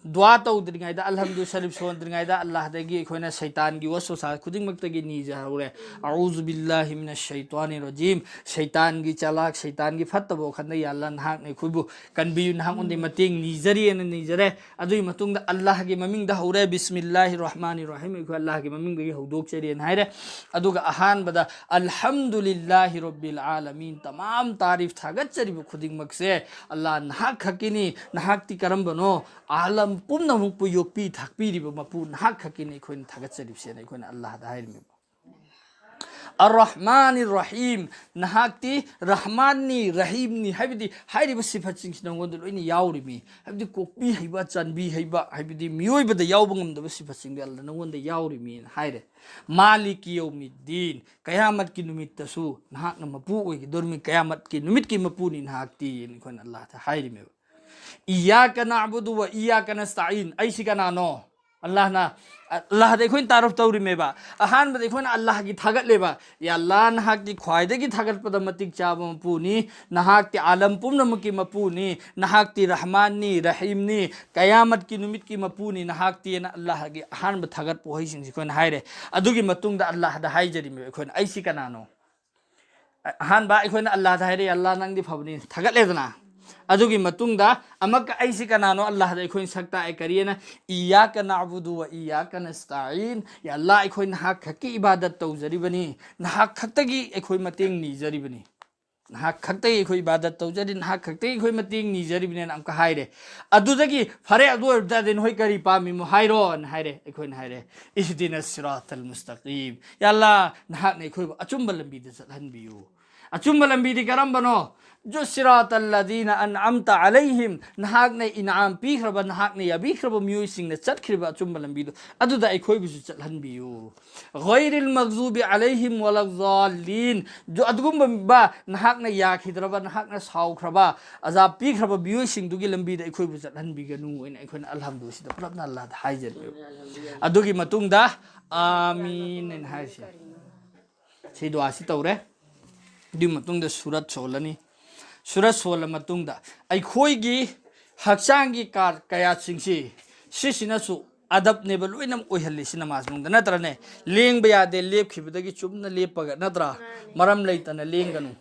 [SPEAKER 1] दुआ तौद्रिङाइदा अल्हम्दु शरीफ सोन्द्रिङाइदा अल्लाहदगी अखोइना शैतान की वसवसा खुदिंगमक्तगी निजहौरे अऊज़ु बिल्लाहि मिनश शैतानिर रजीम शैतान की चालाक शैतान की फत्तबो खन्दा या अल्लाह नहाकने खुबु कनबियु नहाकउंदे मतेंग निजरियन निजरे अदुई मतुंगदा अल्लाह की ममिंगदा हौरे बिस्मिल्लाहिर रहमानिर रहीम अखो अल्लाह की ममिंगदगी हौदोकचरियन हाइरे अदुगा अहानबदा अल्हम्दुलिल्लाहि रब्बिल आलमीन तमाम तारीफ थागचरिबु खुदिंगमक्से अल्लाह नहाक खकिनी नहाकति करम्बनो आलम पुनमुकु योक्पी थाकपीरिबा मपु नहाक खकिने अखोइन थागचरिबसेने अखोइन अल्लाह दा हाइरिमेबा Ar-Rahman Ar-Rahim nahakti Rahmanni Rahimni haibidi hairiba sifatching sinangod loini yaurimi haibidi kokbi haiba chanbi haiba haibidi miyoibada yaubangam da sifatching Allah nangonda yaurimi haire Maliki yawmiddin kayamat ki numit tasu nahak na mapu oy dormi kayamat ki numit ki mapu ni nahakti ni kon Allah ta hairimi Iyyaka na'budu wa iyyaka nasta'in aisi kana no Allah na Allah de khoin taraf tawri meba ahan ba de khoin Allah gi thagat leba ya Allah na hak di khwaide gi thagat pada matik chaba mapuni na hak ti alam pum nam ki mapuni na hak ti rahman ni rahim ni kayamat ki numit ki mapuni na hak ti na Allah gi ahan ba thagat po hising si khoin haire adugi matung da Allah da haijari me khoin aisi kana no ahan ba khoin Allah da haire Allah nang di phabni thagat ledana adugi matungda amaka aisi kanano Allah da ikhoin sakta ay kariyana iyyaka na'budu wa iyyaka nasta'in ya Allah ikhoin hak khaki ibadat tawjaribani nahak khaktagi ikhoi mateng ni jaribani nahak khaktagi ikhoi ibadat tawjari nahak khaktagi ikhoi mateng ni jaribani amka haire adudagi fare adu da den hoi kari pami mo hairon haire ikhoin haire ihdinas siratal mustaqim ya Allah nahak ne ikhoi achumba lambi da chathan biyu achumba lambi di karambano जो सिरात अल्लज़ीना अनअमता अलैहिम नहाक ने इनाम पीखरबा नहाक ने याबीखरबा म्यूई सिंह ने चटखरबा चुम्बा लंबीदो अदुदा अखोई बिसु चलहनबियो गैरिल मगज़ूबि अलैहिम वलज़ालिन जो अदगुम्बा नहाक ने याखिदरबा नहाक ने साउखरबा अजाब पीखरबा म्यूई सिंह दुगी लंबीदा अखोई बिसु चलहनबिगनु इन अखोन अल्हम्दुलिल्लाह पुरबना अल्लाह दा हाइजरबियो अदुगी मतुंगदा आमीन इन हाइसे सी दुआ सी तौरे दि मतुंगदा सूरत Solani Surah sola matungda ai khoigi haksangi kar kaya singsi sisina su adab ne baluinam oihalli sina masmungda natra ne leng baya de lep khibadagi chumna lepaga natra maram leitana lenganu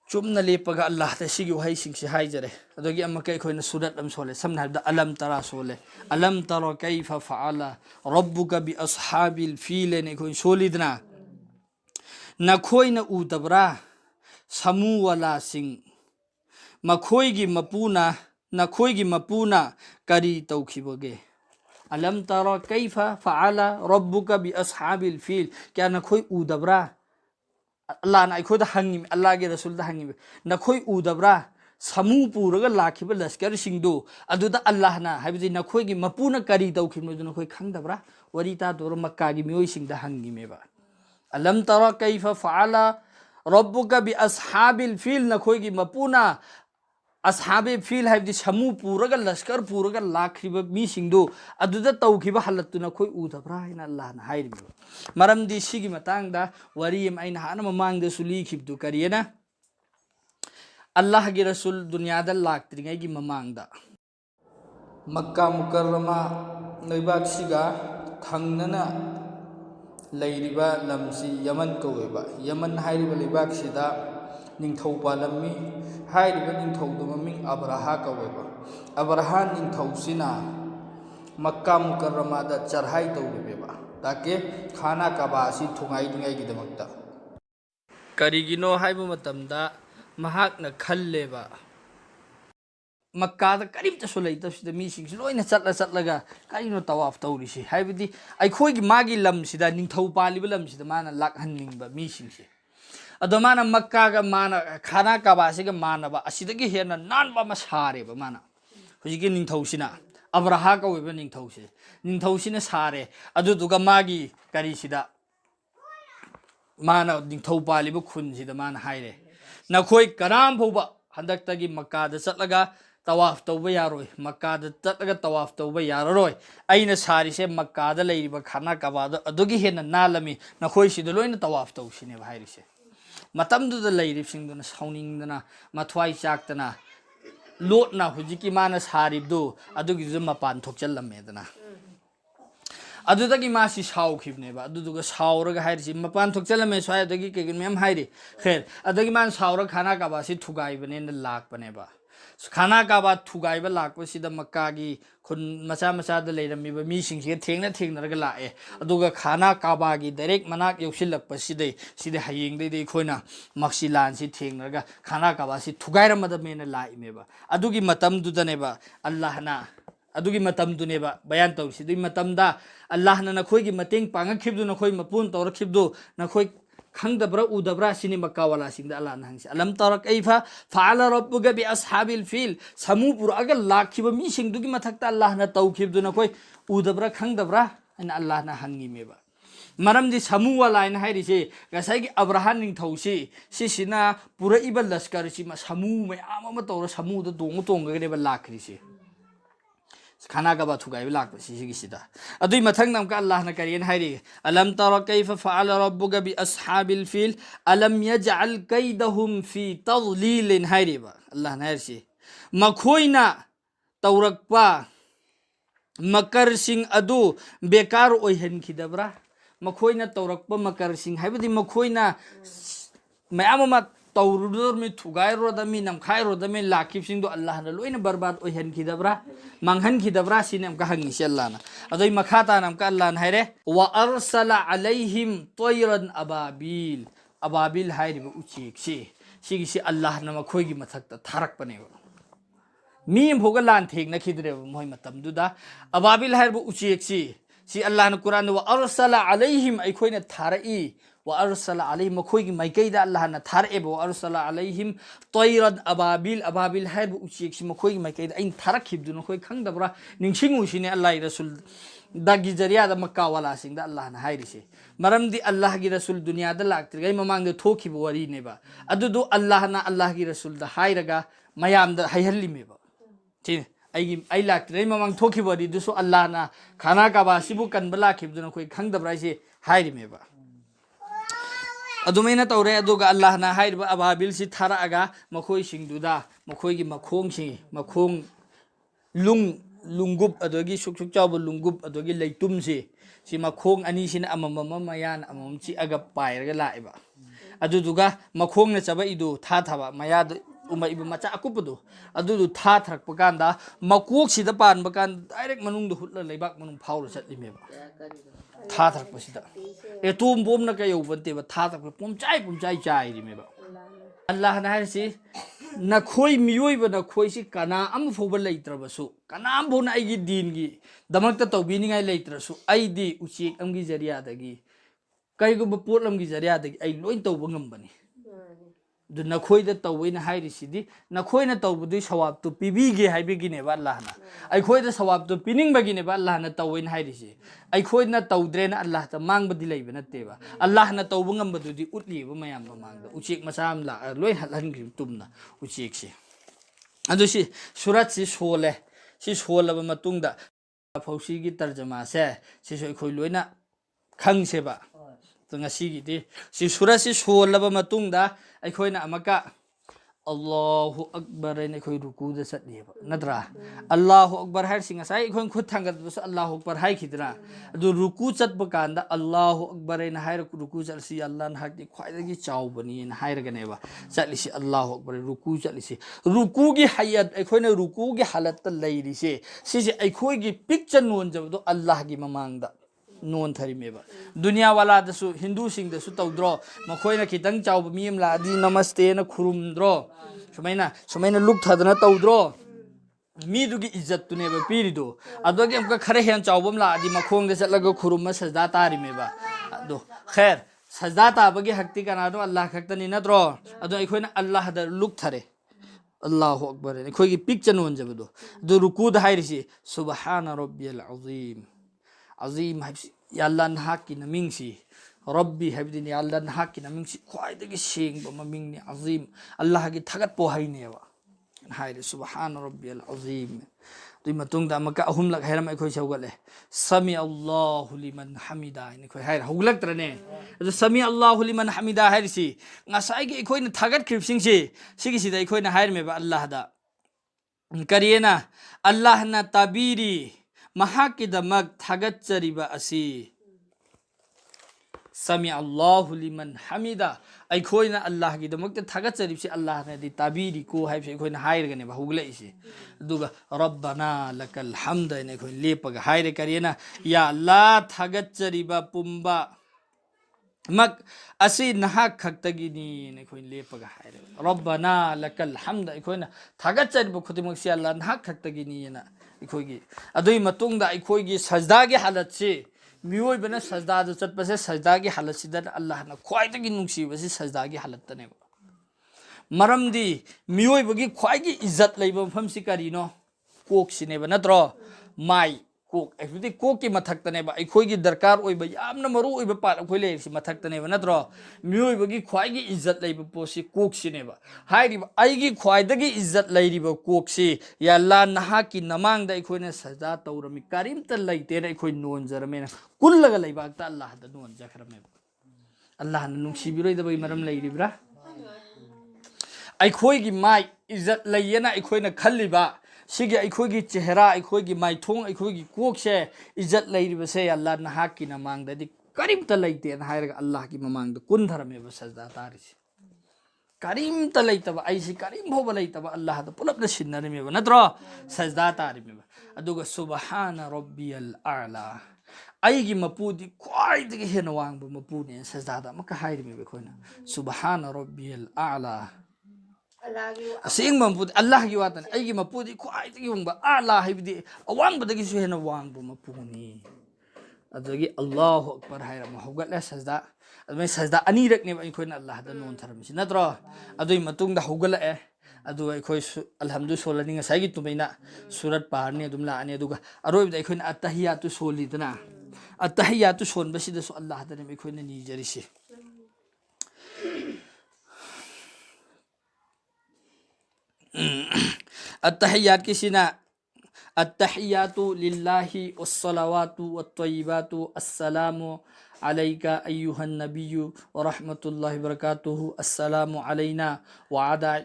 [SPEAKER 1] chumna lepaga Allah ta sigi wahai singsi haijare adogi amaka khoina surat am sole samna habda alam tara sole alam tara kayfa fa'ala rabbuka bi ashabil fil ne khoin solidna na khoina udabra Samu wala sing Makhoigi mapuna Nakhoigi mapuna Kari tawkhibage Alam tara kayfa fa'ala Rabbuka bi ashabil fil Kaya nakhoi udabra Allah na ikhoi da hangim Allah ge Rasul da hangim Nakhoi udabra Samu puraga lakhiba laskar singdo Aduda Allah na Habidi nakhoigi mapuna kari tawkhibage Nakhoi khangdabra Warita doro Makkah gi miyoi sing da hangim eba Alam tara kayfa fa'ala Rabbuka bi ashabil fil nakhoigi mapuna ashabi fil haibdi samu puraga laskar puraga lakhiba mi singdo aduda tawkhiba halattu nakhoi udabra ina Allah na hairibi maram di sigi matangda wariyam aina hana mamangda suli khibdu kariyana Allah gi rasul dunyada laktringai gi mamangda Makkah Mukarrama naibak siga thangnana Lairiba lamsi Yaman kaweba Yaman hairiba libak sida ningthau palammi hairiba ningthau do maming Abraha kaweba Abraha ningthau sina Makkah Mukarrama da charhai tawribeba take khana kaba si thungai dingai gidamakta karigino haiba matamda mahakna khalleba Makkah da karim ta solai ta sida mi sing loina chatlaga kaino tawaf tawrisi haibidi ai khoi gi magi lam sida ningthau pali lam sida mana lakhanning ba mi sing se ado mana Makkah ga mana khana ka ba se ga mana ba asida gi hena nan ba masare ba mana huji gi ningthau sina Abraha ka weba ningthau sina sare adu duga magi kari sida mana ningthau pali ba khun sida mana haire na khoi karam phoba handak tagi Makkah da chatlaga Tawaf tawba yaroi Makkah da tatlaga tawaf tawba yaroi aina sari se Makkah da leiriba khana kabada adugi hena nalami nakhoi sida loina tawaf tawsine bhairi se matamdu da leirib singduna sauningdana mathwai chaktana lotna hujiki mana saribdu adugi zuma pan thokchalamedana adudagi masi saw khibneba aduduga sawraga hairisi mapan thokchalame swai adagi kegin mem hairi khair adagi man sawra khana kabasi thugai bane na lak baneba khana kaba thugai ba lak sida Makkah gi khun macha macha da leirami ba mi sing se thengna raga lae aduga khana kaba gi direct manak yosilak pa sidai hayeng dei khoina maksilan si thengnaga khana kaba si thugai ramada mena lai meba adugi matam du da neba Allah na अदुगी मतमदुनेबा बयान तौरसी दुई मतमदा अल्लाह ना नखोई मतेंग पांगखिबदु नखोई मपुन तौरखिबदु नखोई खंगदब्रा उदब्रा सिने मक्का वाला सिंग अल्लाह ना हंगसी अलम तौर कैफा फाल रब्बुका बि अस्हाबिल fill समू पुरागा लाखिबा मी सिंगदुगी मथक्ता अल्लाह ना तौखिबदु नखोई उदब्रा खंगदब्रा अन अल्लाह ना हंगीमेबा मरमदी समू वाला इन हाइरिसे गसाइगी अब्राहम निंगथौसी सिसिना पुरा इबा लश्कर सि समू मयाम अमा तौर समू द दोंग तोंगगनेबा लाखरिसे खाना का बात हुआ लाख सिदा अदुई मथंग नम का अल्लाह न करियन हाइरी अलम तरा कैफ फअल रब्बुका बि अस्हाबिल फिल अलम यजअल कैदहुम फी तदलील हाइरी बा अल्लाह न हाइरसी मखोइना तौरकपा मकर सिंह अदु बेकार ओइहनखिदब्रा मखोइना तौरकपा मकर सिंह हाइबदि मखोइना मयाम अमा तौरुदर में थुगाइरोदमी नमखाइरोदमी लाखिबसिंदो अल्लाह न लोइना बर्बाद ओइहनखिदब्रा मांगहनखिदब्रा सिने अमका हंगिसे अल्लाह ना अदोई मखाता नमका अल्लाह न हाइरे व अरसला अलैहिम तयरन अबाबिल अबाबिल हाइरिबो उचेकसे सिगिसे अल्लाह न मखोइगी मथक्ता थारकपनेबा मी भोगा लान थेगनखिद्रेबा मोइ मतमदुदा अबाबिल हाइरिबो उचेकसे सी अल्लाह न कुरान व अरसला अलैहिम अखोइना थारई वअरसल अलैहिम मखोइगी माइकैदा अल्लाह न थारएब वअरसल अलैहिम तयरन अबाबिल अबाबिल हाइब उचेकसि मखोइगी माइकैदा इन थारखिबदु नखोइ खंगदब्रा निंगसिंगुसिने अल्लाह रसूल दागी जरियादा मक्का वाला सिंगदा अल्लाह न हाइरिसे मरमदि अल्लाह की रसूल दुनिया दा लाक्तिरगै ममांगदा थोखिबो वरीनेबा अदुदो अल्लाह न अल्लाह की रसूल दा हाइरगा मयामदा हाइहल्लिमेबा ठीक आई लाक्तिरगै ममांग थोखिबो वरी दुसो अल्लाह न खाना काबा सिबु कनबा लाखिबदु नखोइ खंगदब्रा इसे हाइरिमेबा अदुमैना तौरे अदुगा अल्लाह ना हाइरबा अबाबिल सि थारागा मखोइ सिंगदुदा मखोइगी मखोंग सि मखोंग लुंगुप अदोगी सुक चाव लुंगुप अदोगी लैतुम सि मखोंग अनि सिना अममम मयान अमम चि अगा पाइरगा लाइबा अदुदुगा मखोंग न चबा इदु थाथाबा मयाद उमा इबु मचा अकुपदु अदुदु थाथरकप कांदा मकोक सिदा पानबा कान डाइरेक्ट मनुंग हुटला लेबाक मनुंग फाउर चटलिमेबा थाथरकपसिदा एतोम बोमना का यौबनतेबा थाथरकप पुमचाई चाइरिमेबा अल्लाह ना हाइरसि नखोइ मियोइबा नखोइ सि कना अम फोबा लैत्रबसु कनाम बोना आइगी दीनगी दमकता तौबिनिङाइ लैत्रसु आइदि उचेक अमगी जरियादगी कइगुबा पोटलमगी जरियादगी आइ लोइन तौबा ngambani du nakhoida tawina hairisidi nakhoina tawbudi sawab tu pibige haibigine ba Allah na ai khoida sawab tu pining bagine ba Allah na tawin hairisi ai khoina tawdre na Allah ta mangbadi leiba natte ba Allah na tawbu ngambadudi utli ba mayam ba mangda uchek masam la loi halan grim tumna uchek si adu si surat si sole ba matungda phausi gi tarjama se si soi khoi loina khang se ba तो ngasi si surah si solaba matungda aikoina amaka Allahu Akbar ne khoi ruku da satliba nadra Allahu Akbar har singa sai khon khut thangat bus Allahu Akbar hai khidra adu ruku chat bakanda Allahu Akbar ne hai ruku chal si Allah na hakni khwaidagi chaw bani ne hai raga ne ba chatli si Allahu Akbar ruku chatli si ruku gi hayat aikoina ruku gi halat ta leiri si si aikoi gi picture non jabdo Allah gi mamangda नोन थरीमेबा दुनिया वाला दसु हिंदू सिंह दसु तौद्रो मखोइना खितंग चाव meme लादी नमस्ते न खुरुमद्रो सुमैना लुक थदना तौद्रो मीदुगी इज्जत तुनेबा पीरिदो अदोगे हमका खरे हेन चावबम लादी मखोंग दे चलगा खुरुम सजदा तारिमेबा अदो खैर सजदा ताबगे हक्ति कनादो अल्लाह खक्तनी नद्रो अदो अखोइना अल्लाह द लुक थरे अल्लाहु अकबर ने खोगी पिक्चर नोन जबदो दो रुकू द हाइरिसी सुबहान रब्बियल अजीम अजीम हाइबसी याल्ला नहाकी नमिंगसी रब्बी हाइबदिनी याल्ला नहाकी नमिंगसी ख्वाइदगी सेंगबा ममिंगनी अजीम अल्लाह की थगत पो हाइनेबा हाइरे सुबहान रब्बियल अजीम तुइ मतुंगदा अमका अहुमलक हैरम अखोइ सौगले समी अल्लाहु लिमन हमिदा इन खोइ हाइर हुगलक्त्रने अदु समी अल्लाहु लिमन हमिदा हाइरसी ngasai gi अखोइना थगत खिबसिंगसी सिगी सिदा अखोइना हाइरमेबा अल्लाह दा करियना अल्लाह ना ताबीरी महाकिदमक थागतचरिबा असि समी अल्लाहु लिमन हमिदा अखोइना अल्लाह की दमक थागतचरिबसे अल्लाह ने दि ताबीरी को हाइबसे अखोइना हाइरगने बहुगलैसे दुगा रब्बना लकल हम्द ने अखोइ लेपगा हाइरे करियना या अल्लाह थागतचरिबा पुंबा मक असि नहाक खक्तगिनी ने अखोइ लेपगा हाइरे रब्बना लकल हम्द अखोइना थागतचरिबा खुदिमक से अल्लाह नहाक खक्तगिनी ना ꯑꯩꯈꯣꯏꯒꯤ ꯑꯗꯨꯒꯤ ꯃꯇꯨꯡꯗ ꯑꯩꯈꯣꯏꯒꯤ ꯁꯖꯗꯥꯒꯤ ꯍꯥꯂꯠꯁꯤ ꯃꯤꯑꯣꯏꯕꯅ ꯁꯖꯗꯥꯗ ꯆꯠꯄꯁꯦ ꯁꯖꯗꯥꯒꯤ ꯍꯥꯂꯠꯁꯤꯗ ꯑꯜꯂꯥꯍꯅ ꯈ꯭ꯋꯥꯏꯗꯒꯤ ꯅꯨꯡꯁꯤꯕꯁꯤ ꯁꯖꯗꯥꯒꯤ ꯍꯥꯂꯠꯇꯅꯦꯕ ꯃꯔꯝꯗꯤ ꯃꯤꯑꯣꯏꯕꯒꯤ ꯈ꯭ꯋꯥꯏꯒꯤ ꯏज्ꯖꯠ ꯂꯩꯕ ꯃꯐꯝꯁꯤ ꯀꯔꯤꯅꯣ ꯀꯣꯛꯁꯤꯅꯦꯕ ꯅꯠꯇ꯭ꯔꯣ ꯃꯥꯏ ꯀꯣꯛ ꯑꯩꯈꯣꯏꯗꯤ ꯀꯣꯛꯀꯤ ꯃꯊꯛꯇꯅꯦꯕ ꯑꯩꯈꯣꯏꯒꯤ ꯗꯔꯀꯥꯔ ꯑꯣꯏꯕ ꯌꯥꯝꯅ ꯃꯔꯨ ꯑꯣꯏꯕ ꯄꯥꯔꯠ ꯑꯩꯈꯣꯏ ꯂꯩꯔꯤꯁꯤ ꯃꯊꯛꯇꯅꯦꯕ ꯅꯠꯇ꯭ꯔꯣ ꯃꯤꯑꯣꯏꯕꯒꯤ ꯈ꯭ꯋꯥꯏꯒꯤ ꯏज्ꯖꯠ ꯂꯩꯕ ꯄꯣꯠꯁꯤ ꯀꯣꯛꯁꯤꯅꯦꯕ ꯍꯥꯏꯔꯤꯕ ꯑꯩꯒꯤ ꯈ꯭ꯋꯥꯏꯗꯒꯤ ꯏज्ꯖꯠ ꯂꯩꯔꯤꯕ ꯀꯣꯛꯁꯤ ꯌꯥ ꯑꯜꯂꯥ ꯅꯍꯥꯛꯀꯤ ꯅꯃꯥꯡꯗ ꯑꯩꯈꯣꯏꯅ ꯁꯖꯗꯥ ꯇꯧꯔꯝꯃꯤ ꯀꯔꯤꯝꯇ ꯂꯩꯇꯦꯅ ꯑꯩꯈꯣꯏ ꯅꯣꯟꯖꯔꯝꯃꯦꯅ ꯀꯨꯜꯂꯒ ꯂꯩꯕꯥꯛꯇ ꯑꯜꯂꯥꯍꯗ ꯅꯣꯟꯖꯈ꯭ꯔꯃꯦꯕ ꯑꯜꯂꯥꯍꯅ ꯅꯨꯡꯁꯤꯕꯤꯔꯣꯏꯗꯕꯒꯤ ꯃꯔꯝ ꯂꯩꯔꯤꯕ꯭ꯔꯥ ꯑꯩꯈꯣꯏꯒꯤ ꯃꯥꯏ ꯏज्ꯖꯠ ꯂꯩꯌꯦꯅ ꯑꯩꯈꯣꯏꯅ ꯈꯜꯂꯤꯕ ꯁꯤꯒꯤ ꯑꯩꯈꯣꯏꯒꯤ ꯆꯦꯍꯔꯥ ꯑꯩꯈꯣꯏꯒꯤ ꯃꯥꯏꯊꯣꯡ ꯑꯩꯈꯣꯏꯒꯤ ꯀꯣꯛꯁꯦ ꯏज्ꯖꯠ ꯂꯩꯔꯤꯕꯁꯦ ꯑꯜꯂꯥ ꯅꯍꯥꯛꯀꯤ ꯃꯃꯥꯡꯗꯗꯤ ꯀꯔꯤꯝꯇ ꯂꯩꯇꯦꯅ ꯍꯥꯏꯔꯒ ꯑꯜꯂꯥꯍꯒꯤ ꯃꯃꯥꯡꯗ ꯀꯨꯟꯊꯔꯝꯃꯦꯕ ꯁꯖꯗꯥ ꯇꯥꯔꯤꯁꯦ ꯀꯔꯤꯝꯇ ꯂꯩꯇꯕ ꯑꯩꯁꯤ ꯀꯔꯤꯝ ꯐꯥꯎꯕ ꯂꯩꯇꯕ ꯑꯜꯂꯥꯍꯗ ꯄꯨꯂꯞꯅ ꯁꯤꯟꯅꯔꯝꯃꯦꯕ ꯅꯠꯇ꯭ꯔꯣ ꯁꯖꯗꯥ ꯇꯥꯔꯤꯃꯦꯕ ꯑꯗꯨꯒ ꯁꯨꯕꯍꯥꯅ ꯔബ്ꯕꯤꯌꯜ ꯑꯥꯂꯥ ꯑꯩꯒꯤ ꯃꯄꯨꯗꯤ ꯈ꯭ꯋꯥꯏꯗꯒꯤ ꯍꯦꯟꯅ ꯋꯥꯡꯕ ꯃꯄꯨꯅꯦ ꯁꯖꯗꯥꯗ ꯑꯃꯨꯛꯀ ꯍꯥꯏꯔꯤꯃꯦꯕ ꯑꯩꯈꯣꯏꯅ ꯁꯨꯕꯍꯥꯅ ꯔബ്ꯕꯤꯌꯜ ꯑꯥꯂꯥ ꯑꯁꯦꯡꯕ ꯃꯄꯨꯗꯤ ꯑꯜꯂꯥꯍꯒꯤ ꯋꯥꯇꯅꯤ ꯑꯩꯒꯤ ꯃꯄꯨꯗꯤ ꯈ꯭ꯋꯥꯏꯗꯒꯤ ꯋꯥꯡꯕ ꯑꯥꯂꯥ ꯍꯥꯏꯕꯗꯤ ꯑꯋꯥꯡꯕꯗꯒꯤꯁꯨ ꯍꯦꯟꯅ ꯋꯥꯡꯕ ꯃꯄꯨꯅꯤ ꯑꯗꯨꯗꯒꯤ ꯑꯜꯂꯥꯍꯨ ꯑꯛꯕꯔ ꯍꯥꯏꯔ ꯑꯃꯨꯛ ꯍꯧꯒꯠꯂꯦ ꯁꯖꯗꯥ ꯑꯗꯨꯃꯥꯏꯅ ꯁꯖꯗꯥ ꯑꯅꯤꯔꯛꯅꯦꯕ ꯑꯩꯈꯣꯏꯅ ꯑꯜꯂꯥꯍꯗ ꯅꯣꯟꯊꯔꯝꯃꯤꯁꯤ ꯅꯠꯇ꯭ꯔꯣ ꯑꯗꯨꯒꯤ ꯃꯇꯨꯡꯗ ꯍꯧꯒꯠꯂꯛꯑꯦ ꯑꯗꯨꯒ ꯑꯩꯈꯣꯏ ꯑꯜꯍꯝꯗꯨ ꯁꯣꯜꯂꯅꯤ ꯉꯁꯥꯏꯒꯤ ꯇꯨꯃꯩꯅ ꯁꯨꯔꯠ ꯄꯥꯔꯅꯤ ꯑꯗꯨꯝ ꯂꯥꯛꯑꯅꯤ ꯑꯗꯨꯒ ꯑꯔꯣꯏꯕꯗ ꯑꯩꯈꯣꯏꯅ ꯑꯠꯇꯍꯤꯌꯥꯇꯨ ꯁꯣꯜꯂꯤꯗꯅ ꯑꯠꯇꯍꯤꯌꯥꯇꯨ ꯁꯣꯟꯕꯁꯤꯗꯁꯨ ꯑꯜꯂꯥꯍꯗꯅꯦꯕ ꯑꯩꯈꯣꯏꯅ ꯅꯤꯖꯔꯤꯁꯤ التحيات كسنا التحيات لله والصلوات والطيبات السلام عليك أيها النبي ورحمة الله وبركاته السلام علينا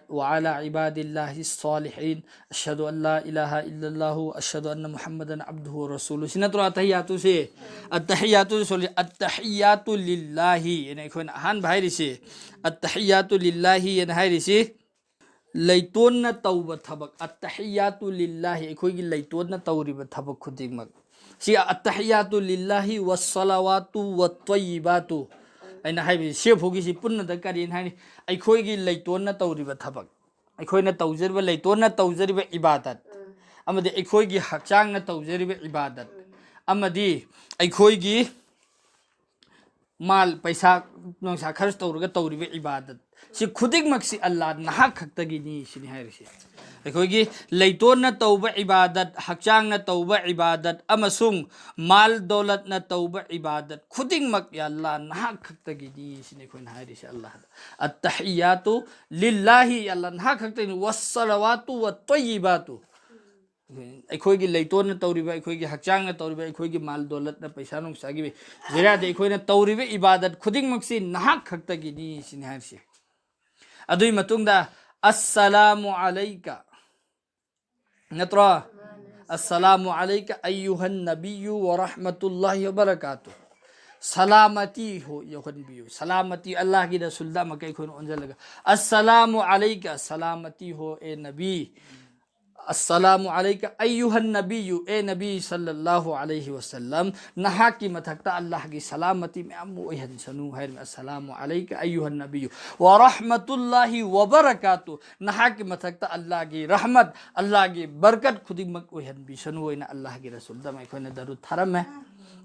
[SPEAKER 1] وعلى عباد الله الصالحين أشهد أن لا إله إلا الله أشهد أن محمدا عبده ورسوله سنترى التحيات سي التحيات لله يعني يكون أهان بهاي سي التحيات لله يعني هاي سي ليتون توبة ثبك التحيات لله أخوي ليتون توريب ثبك خديمك سي التحيات لله والصلوات والطيبات أنا هاي شيء فوقي سي بنا ذكرين هاي أخوي ليتون توريب ثبك أخوي نتوجرب ليتون توجرب عبادات أما دي أخوي حقان نتوجرب عبادات أما دي أخوي माल पैसा नोंसा खर्च तौरगा तौरिबे इबादत सि खुदिगमक्सि अल्लाह नहा खक्तगिनी सिनि हायरिसि अखोगी लैतोन तौबा इबादत हक्चांग न तौबा इबादत अमसुंग माल दौलत न तौबा इबादत खुदिगमक या अल्लाह नहा खक्तगिनी सिनि खोइन हायरिसि अल्लाह अत्तहियातु लिल्लाहि अल्लाह नहा खक्तगिनी वस्सलावातु वत्तय्यिबातु अखोगी लैतोन तौरिबा अखोगी हक्चांग तौरिबा अखोगी माल दौलत न पैसा नुंसागी जिरादे अखोइना तौरिबा इबादत खुदिगमक्सि नहा खक्तगिनी सिनि हायरिसि अदुई मतुंगदा अस्सलामु अलैका नत्रा अस्सलामु अलैका अय्युहन नबिय्यु व रहमतुल्लाहि व बरकातुहु सलामती हो यखन बियो सलामती अल्लाह की रसूल दा मकै खोन ओंजलगा अस्सलामु अलैका सलामती हो ए नबी अस्सलामु अलैका अय्युहन नबिय्यु ए नबी सल्लल्लाहु अलैहि वसल्लम नहाकी मथक्ता अल्लाह की सलामती में अम्मु ओहन सनु है अस्सलामु अलैका अय्युहन नबिय्यु व रहमतुल्लाहि व बरकातु नहाकी मथक्ता अल्लाह की रहमत अल्लाह की बरकत खुदिमक ओहन भी सनु ओइना अल्लाह की रसूल दा मैं खोने दरुद थरम है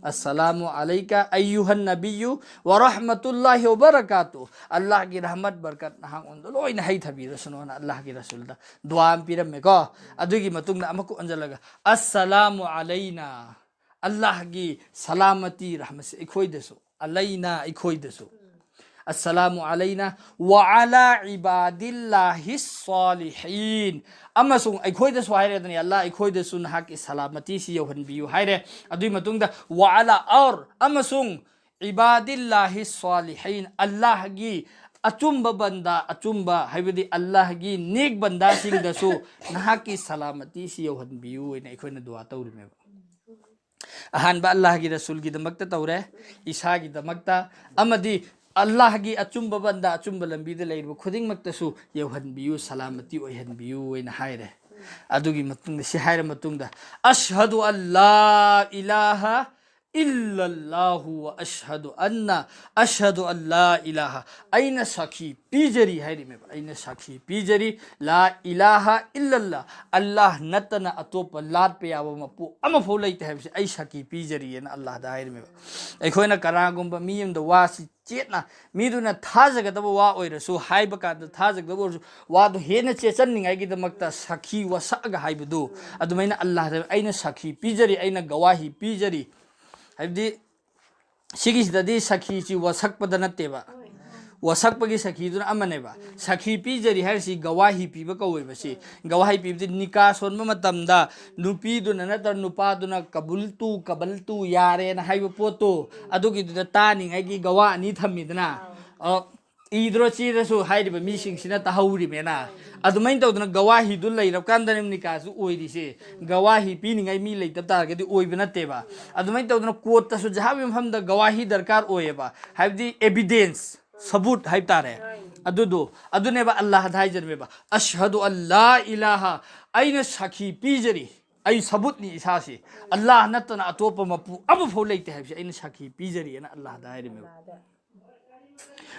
[SPEAKER 1] अस्सलामु अलैका अय्युहन नबिय्यु व रहमतुल्लाहि व बरकातु अल्लाह की रहमत बरकत नहा ओंदो लोइना है थबी रसनो अल्लाह की रसूल दा दुआ पिरमे को अदुगी मतुंग अमको अंजलगा अस्सलामु अलैना अल्लाह की सलामती रहमत इखोइदसु अलैना इखोइदसु अस्सलामु अलैना व अला इबादिल्लाहि सालिहीन अमसुंग इखोइदसु हायरेदनि अल्लाह इखोइदसु नहाकी सलामती सि यौहनबियु हायरे अदुई मतुंगदा व अला और अमसुंग इबादिल्लाहि सालिहीन अल्लाह की अचुंबा बंदा अचुंबा हाइबदी अल्लाह की नेक बंदा सिंह दसु नहाकी सलामती सि यौहनबियु इने इखोइना दुआ तौरिमेबा अहानबा अल्लाह की रसूल की दमकता तौरे ईसा की दमकता अमदी अल्लाह की अचुंबा बंदा अचुंबा लंबीदा लेइरबा खुदिंगमक्तसु यौहनबियु सलामती ओइहनबियु इने हायरे अदुगी मतुंगदा सि हायरे मतुंगदा अशहदु अल्ला इलाहा इल्लल्लाहु व अशहदु अल्ला इलाहा अइना साखी पीजरी है में अइना साखी पीजरी ला इलाहा इल्लल्लाह अल्लाह नतना अतोप लात पे याब मपु अमफो लेते है अइ साखी पीजरी ना अल्लाह दा है में अखोना कनागुम मी यम वासी चेतना मीदुना थाजगदब वा ओइरसु हाइब काद थाजगदब वा दो हेन चेचननिंगाई गिदमक्ता साखी वसाग हाइबदु अदुमैना अल्लाह अइना साखी पीजरी अइना गवाही पीजरी हाइबदि सिगिसददि साखी वसकपद नत्तेबा वसकपगी सखीदुना अमनेबा सखी पीजरी हरसी गवाही पीब कौवेबसी गवाही पीबदि निका सोनब मतमदा नुपीदुना नतर नुपादुना कबलतु यारे ना हाइब पोतो अदुगिदुदा तानिंगाइगी गवा अनि थम्मिदना इद्रो चीरसु हाइरिब मीसिंगसिना ताहौरिमेना अदुमैन तौदुना गवाही दु लैरबकांदने निकासु ओइरिसे गवाही पीनिंगाई मी लैतब तारगदि ओइब नत्तेबा अदुमैन तौदुना कोर्टसु जहाबि मफमदा गवाही दरकार ओयेबा हाइबदि एविडेंस सबूत हाइब तारे अदुनेबा अल्लाह धाइजरमेबा अशहदु अल्ला इलाहा अइना साखी पीजरी अइ सबूत नि इसासे अल्लाह नतना अतोप मपु अब फौ लैते हाइबसे अइना साखी पीजरी ना अल्लाह धाइरमेबा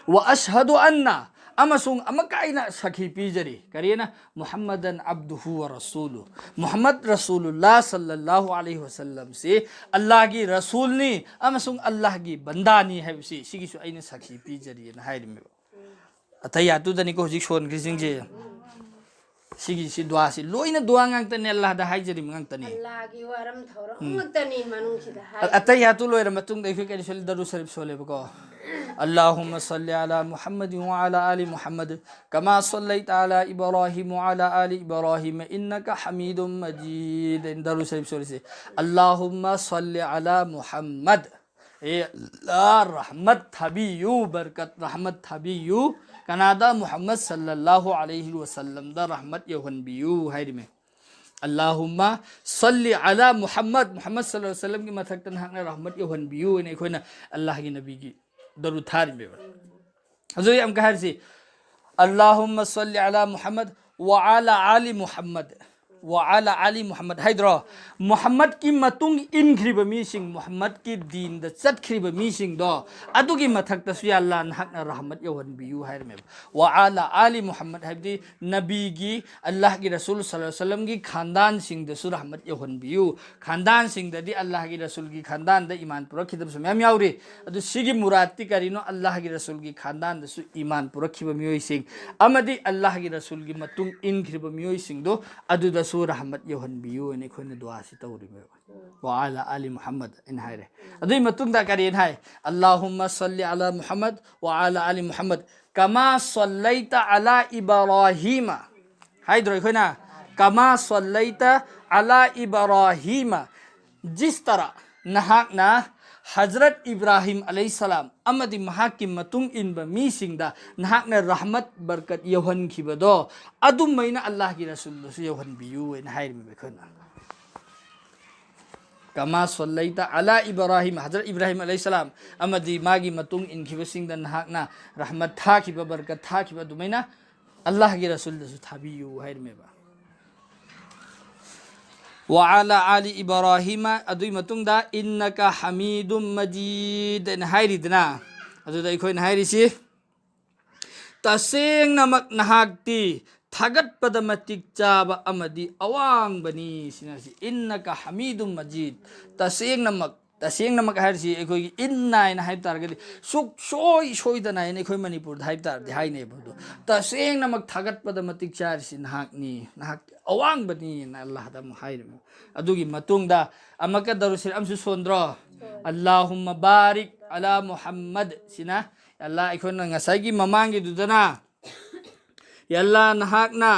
[SPEAKER 1] व अशहदु अन्ना अमसुंग अमकाइना साखी पीजरी करियना मुहम्मदन अब्दुहु व रसूलु मुहम्मद रसूलुल्लाह सल्लल्लाहु अलैहि वसल्लम से अल्लाह की रसूल नि अमसुंग अल्लाह की बंदा नि हैबसी सिगिसु अइना साखी पीजरी ना हाइरमे अतया तुदनि को जिक सोन ग्रिसिंग सिगिसि दुआसि लोइना दुआ ngang अल्लाह दा हाइजरी ngang
[SPEAKER 2] अल्लाह की वरम थौरम तनी मनुसिदा
[SPEAKER 1] अतया तु लोइरा मतुंग देखि के सोल दरु शरीफ सोलेबको अल्लाहुम्मा सल्लि अला मुहम्मद व अला आलि मुहम्मद कमा सल्लैता अला इब्राहिम व अला आलि इब्राहिम इन्नका हमीदुम मजीद दरु शरीफ सोले अल्लाहुम्मा सल्लि अला मुहम्मद ए अल्लाह रहमत थबियु बरकत रहमत थबियु कनादा मुहम्मद सल्लल्लाहु अलैहि वसल्लम दा रहमत यहनबियु हाइरमे अल्लाहुम्मा सल्लि अला मुहम्मद मुहम्मद सल्लल्लाहु अलैहि वसल्लम की मथक्तन हाकना रहमत यहनबियु ने खोना अल्लाह की नबी की दरु थारिमे हजूर हम कहरसी अल्लाहुम्मा सल्लि अला मुहम्मद व अला आलि मुहम्मद व अला आलि मुहम्मद हाइद्रो मुहम्मद की मतुंग इनख्रिब मीसिंग मुहम्मद की दीन द चतख्रिब मीसिंग दो अदुगी मथक तसु अल्लाह नहकना रहमत यहनबियु हाइरमे व अला आलि मुहम्मद हाइबदि नबी की अल्लाह की रसूल सल्लल्लाहु अलैहि वसल्लम की खानदान सिंग दसु रहमत यहनबियु खानदान सिंग ददि अल्लाह की रसूल की खानदान द ईमान पुरखिदब सम याउरी अदु सिगी मुरादति करिनो अल्लाह की रसूल की खानदान दसु ईमान पुरखिब मियोइ सिंग अमदि अल्लाह की रसूल की मतुंग इनख्रिब मियोइ सिंग दो अदु दसु रहमत यहनबियु ने खोने दुआ सि तौरी व अला आलि मुहम्मद इन हाइरे अदुई मतुंग दा करिन हाय अल्लाहुम्मा सल्लि अला मुहम्मद व अला आलि मुहम्मद कमा सल्लैता अला इब्राहिम हाइद्रो खोना कमा सल्लैता अला इब्राहिम जिस तरह नहाकना हजरत इब्राहिम अलैहिस्सलाम अमदि महाक की मतुंग इनब मीसिंगदा नहाकना रहमत बरकत यहनखिबदो अदुमैना अल्लाह की रसूल दसु यहनबियु इन हाइरमे बेखना कमा सल्लैता अला इब्राहिम हजरत इब्राहिम अलैहिस्सलाम अमदि मागी मतुंग इनखिबसिंगदा नहाकना रहमत थाखिब बरकत थाखिब दुमैना अल्लाह की रसूल दसु थाबियु हाइरमे बा व अला आलि इब्राहिम अदुई मतुंगदा इन्नका हमीदुम मजीद इन हाइरिदना अदुदा इखोइन हाइरिसि तसेंग नमक नहाक्ति थागतपद मतिक चाब अमदि अवांगबनी सिनासि इन्नका हमीदुम मजीद तसेंग नमक हाइरिसि एखोइ इन्ना इन हाइब तारगदि सुक सोई सोइदना इन एखोइ मणिपुर हाइब तारदि हाइने बदु तसेंग नमक थागतपद मतिक चारिसि नहाकनी नहाक अवांगबनी ना अल्लाह दा हाइरमे अदुगी मतुंगदा अमका दरुसिर अमसु सोंद्रो अल्लाहुम्मा बारिक अला मुहम्मद सिना अल्लाह इखोन ngasagi mamangi dudana yalla nahakna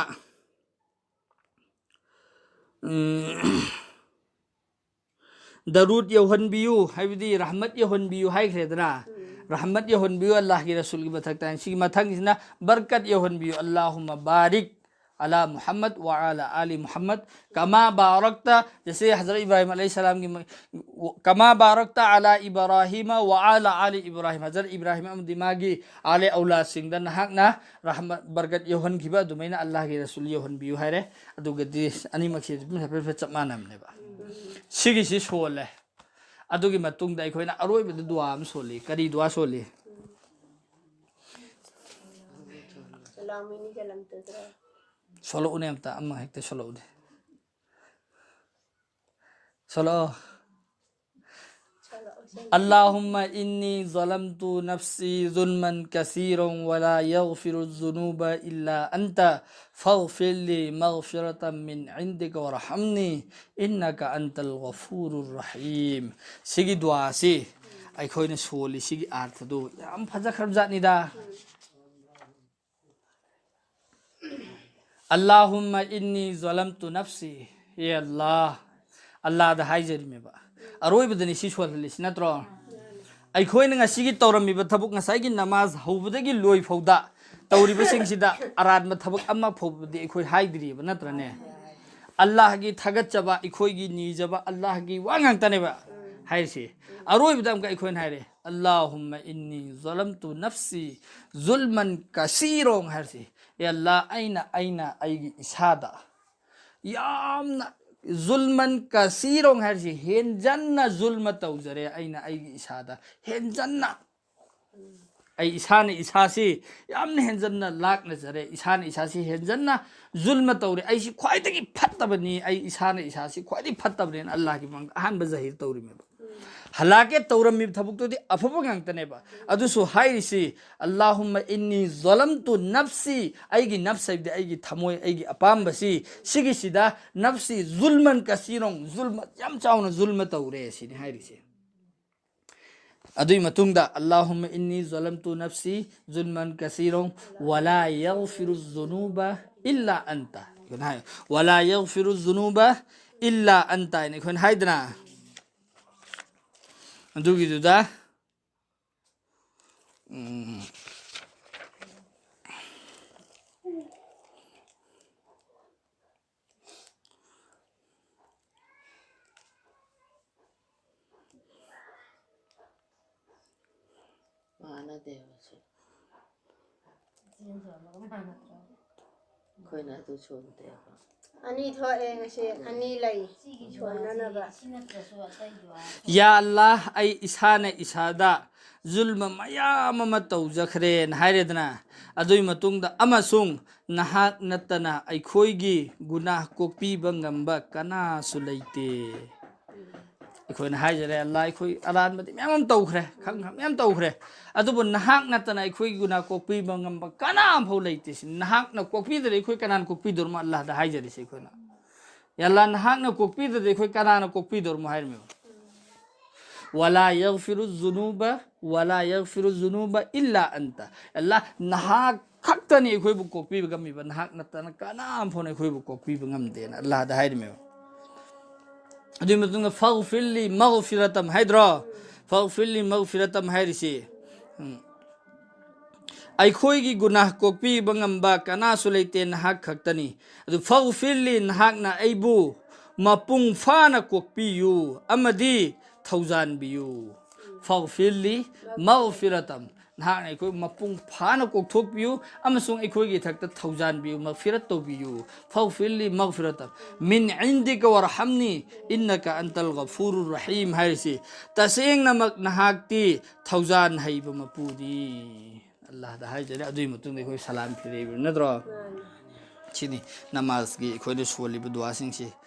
[SPEAKER 1] darud yahunbiyu haibdi rahmat yahunbiyu haikredana rahmat yahunbiyu Allah ki rasul ki bathakta si mathang sina barkat yahunbiyu Allahumma barik अला मुहम्मद व अला आलि मुहम्मद कमा बारकता जैसे हज़रत इब्राहिम अलैहिस्सलाम की कमा बारकता अला इब्राहिम व अला आलि इब्राहिम हज़रत इब्राहिम दिमागी आले औलाद सिंह नहाकना रहमत बरकत यहन खिबा दुमैना अल्लाह की रसूल यहन बियु हायरे अदुगदि अनिमखि चप मानमनेबा सिगिसि सोले ꯑꯗꯨꯒꯤ ꯃꯇꯨꯡꯗ ꯑꯩꯈꯣꯏꯅ ꯑꯔꯣꯏꯕꯗ ꯗꯨꯋꯥ ꯑꯃ ꯁꯣꯜꯂꯤ ꯀꯔꯤ ꯗꯨꯋꯥ ꯁꯣꯜꯂꯤ
[SPEAKER 2] Salamin ni kalam tudra.
[SPEAKER 1] ꯁꯣꯜꯂꯛꯎꯅꯦ ꯑꯝꯇ ꯑꯃ ꯍꯦꯛꯇ ꯁꯣꯜꯂꯛꯎꯅꯦ ꯁꯣꯜꯂꯛꯑꯣ
[SPEAKER 2] Chala osen.
[SPEAKER 1] اللهم إني ظلمت نفسي ظلما كثيرا ولا يغفر الذنوب إلا أنت فاغفر لي مغفرة من عندك وارحمني إنك أنت الغفور الرحيم سيجي دعاسي أيكوين سولي سيجي آرتدو يا أم فجأة خربزاتني دا اللهم إني ظلمت نفسي يا الله الله ده هايجري مبا أروي بدني شيء شوال ليش نترى أيكوين نغسيجي تورم مبا تبوك نسايجي نماز هو بدأجي لوي فودا توري بسين سيدا أراد ما تبوك أما فودا أيكوي هايدري بنترى نه الله جي ثقت جبا أيكوي جي نيجبا الله جي وانغ تنبا هايسي أروي بدأم كأيكوين هايري اللهم إني ظلمت نفسي ظلما كثيرا هايسي يا الله أين أيجي إسهادا يامنا ظلمن كثيرون هرشي هنجنا ظلم توزري أين أي إسهادا هنجنا أي إسهان إسهاسي يامنا هنجنا لاك نزري إسهان إسهاسي هنجنا ظلم توري أي شيء خواهي فتبني أي إسهان إسهاسي خواهي فتبني الله كي مانگ أهان بزهير توري ميبا هلاكة تورم ميب تبوك تو دي أفبو غانگ تنبا أدو سو هايرسي اللهم إني ظلمت نفسي أيجي نفسي بدي أيجي ثموي أيجي أبام بسي سيجي سيدا نفسي ظلما كثيرا ظلم يام چاونا ظلم توري سيني هايرسي أدو متونگ دا اللهم إني ظلمت نفسي ظلما كثيرا ولا يغفر الذنوب إلا أنت ولا يغفر الذنوب إلا أنت يكون هايدنا ꯑꯗꯨꯒꯤꯗꯨꯗ
[SPEAKER 3] Mana dewa sih. Kau nak tu cun dewa.
[SPEAKER 2] Ani thoe ngase ani lai. Chona na ba.
[SPEAKER 1] يا الله أي إسحان إسحادا ظلم ميام ما توجخرين هايردنا أدوي متونغ دا أما سونغ نهاك نتنا أي خويجي گناه كوبي بنغمبا كنا سليتي أيكوين هايجري الله أيكوي أراد مدي ميام توخره خم ميام توخره أدوبو نهاك نتنا أيكوي گناه كوبي بنغمبا كنا أمفو ليتي نهاك نكوبي در أيكوي كنان كوبي درما الله دا هايجري سيكوينا يلا نهاك نكوبي در أيكوي كنان كوبي درما هايرميو ولا يغفر الذنوب إلا أنت الله نهاك خطني أيكوي بكوبي بغمي نهاك نتنا كنا أمفو أيكوي بكوبي بغمدين الله دا هايرميو أدي متونغ فاغفر لي مغفرة هيدرا فاغفر لي مغفرة هيرسي أيكويجي گناه كوبي بنغمبا كنا سليتي نهاك خطني أدو فاغفر لي نهاكنا أيبو مپung فانا كوبيو أمدي توزان بيو فاغفر لي مغفرة نهاك أيكوي مپung فانا كوكتوك بيو أمسون أيكويجي تكتا توزان بيو مغفرة تو بيو فاغفر لي مغفرة من عندك وارحمني إنك أنت الغفور الرحيم هايسي تسينغ نمك نهاكتي توزان هايب مپودي الله ده هاي جري أدوي متون ده كوي سلام كريم ندرا چيني نماز كي كوي ده سولي بدواسين شي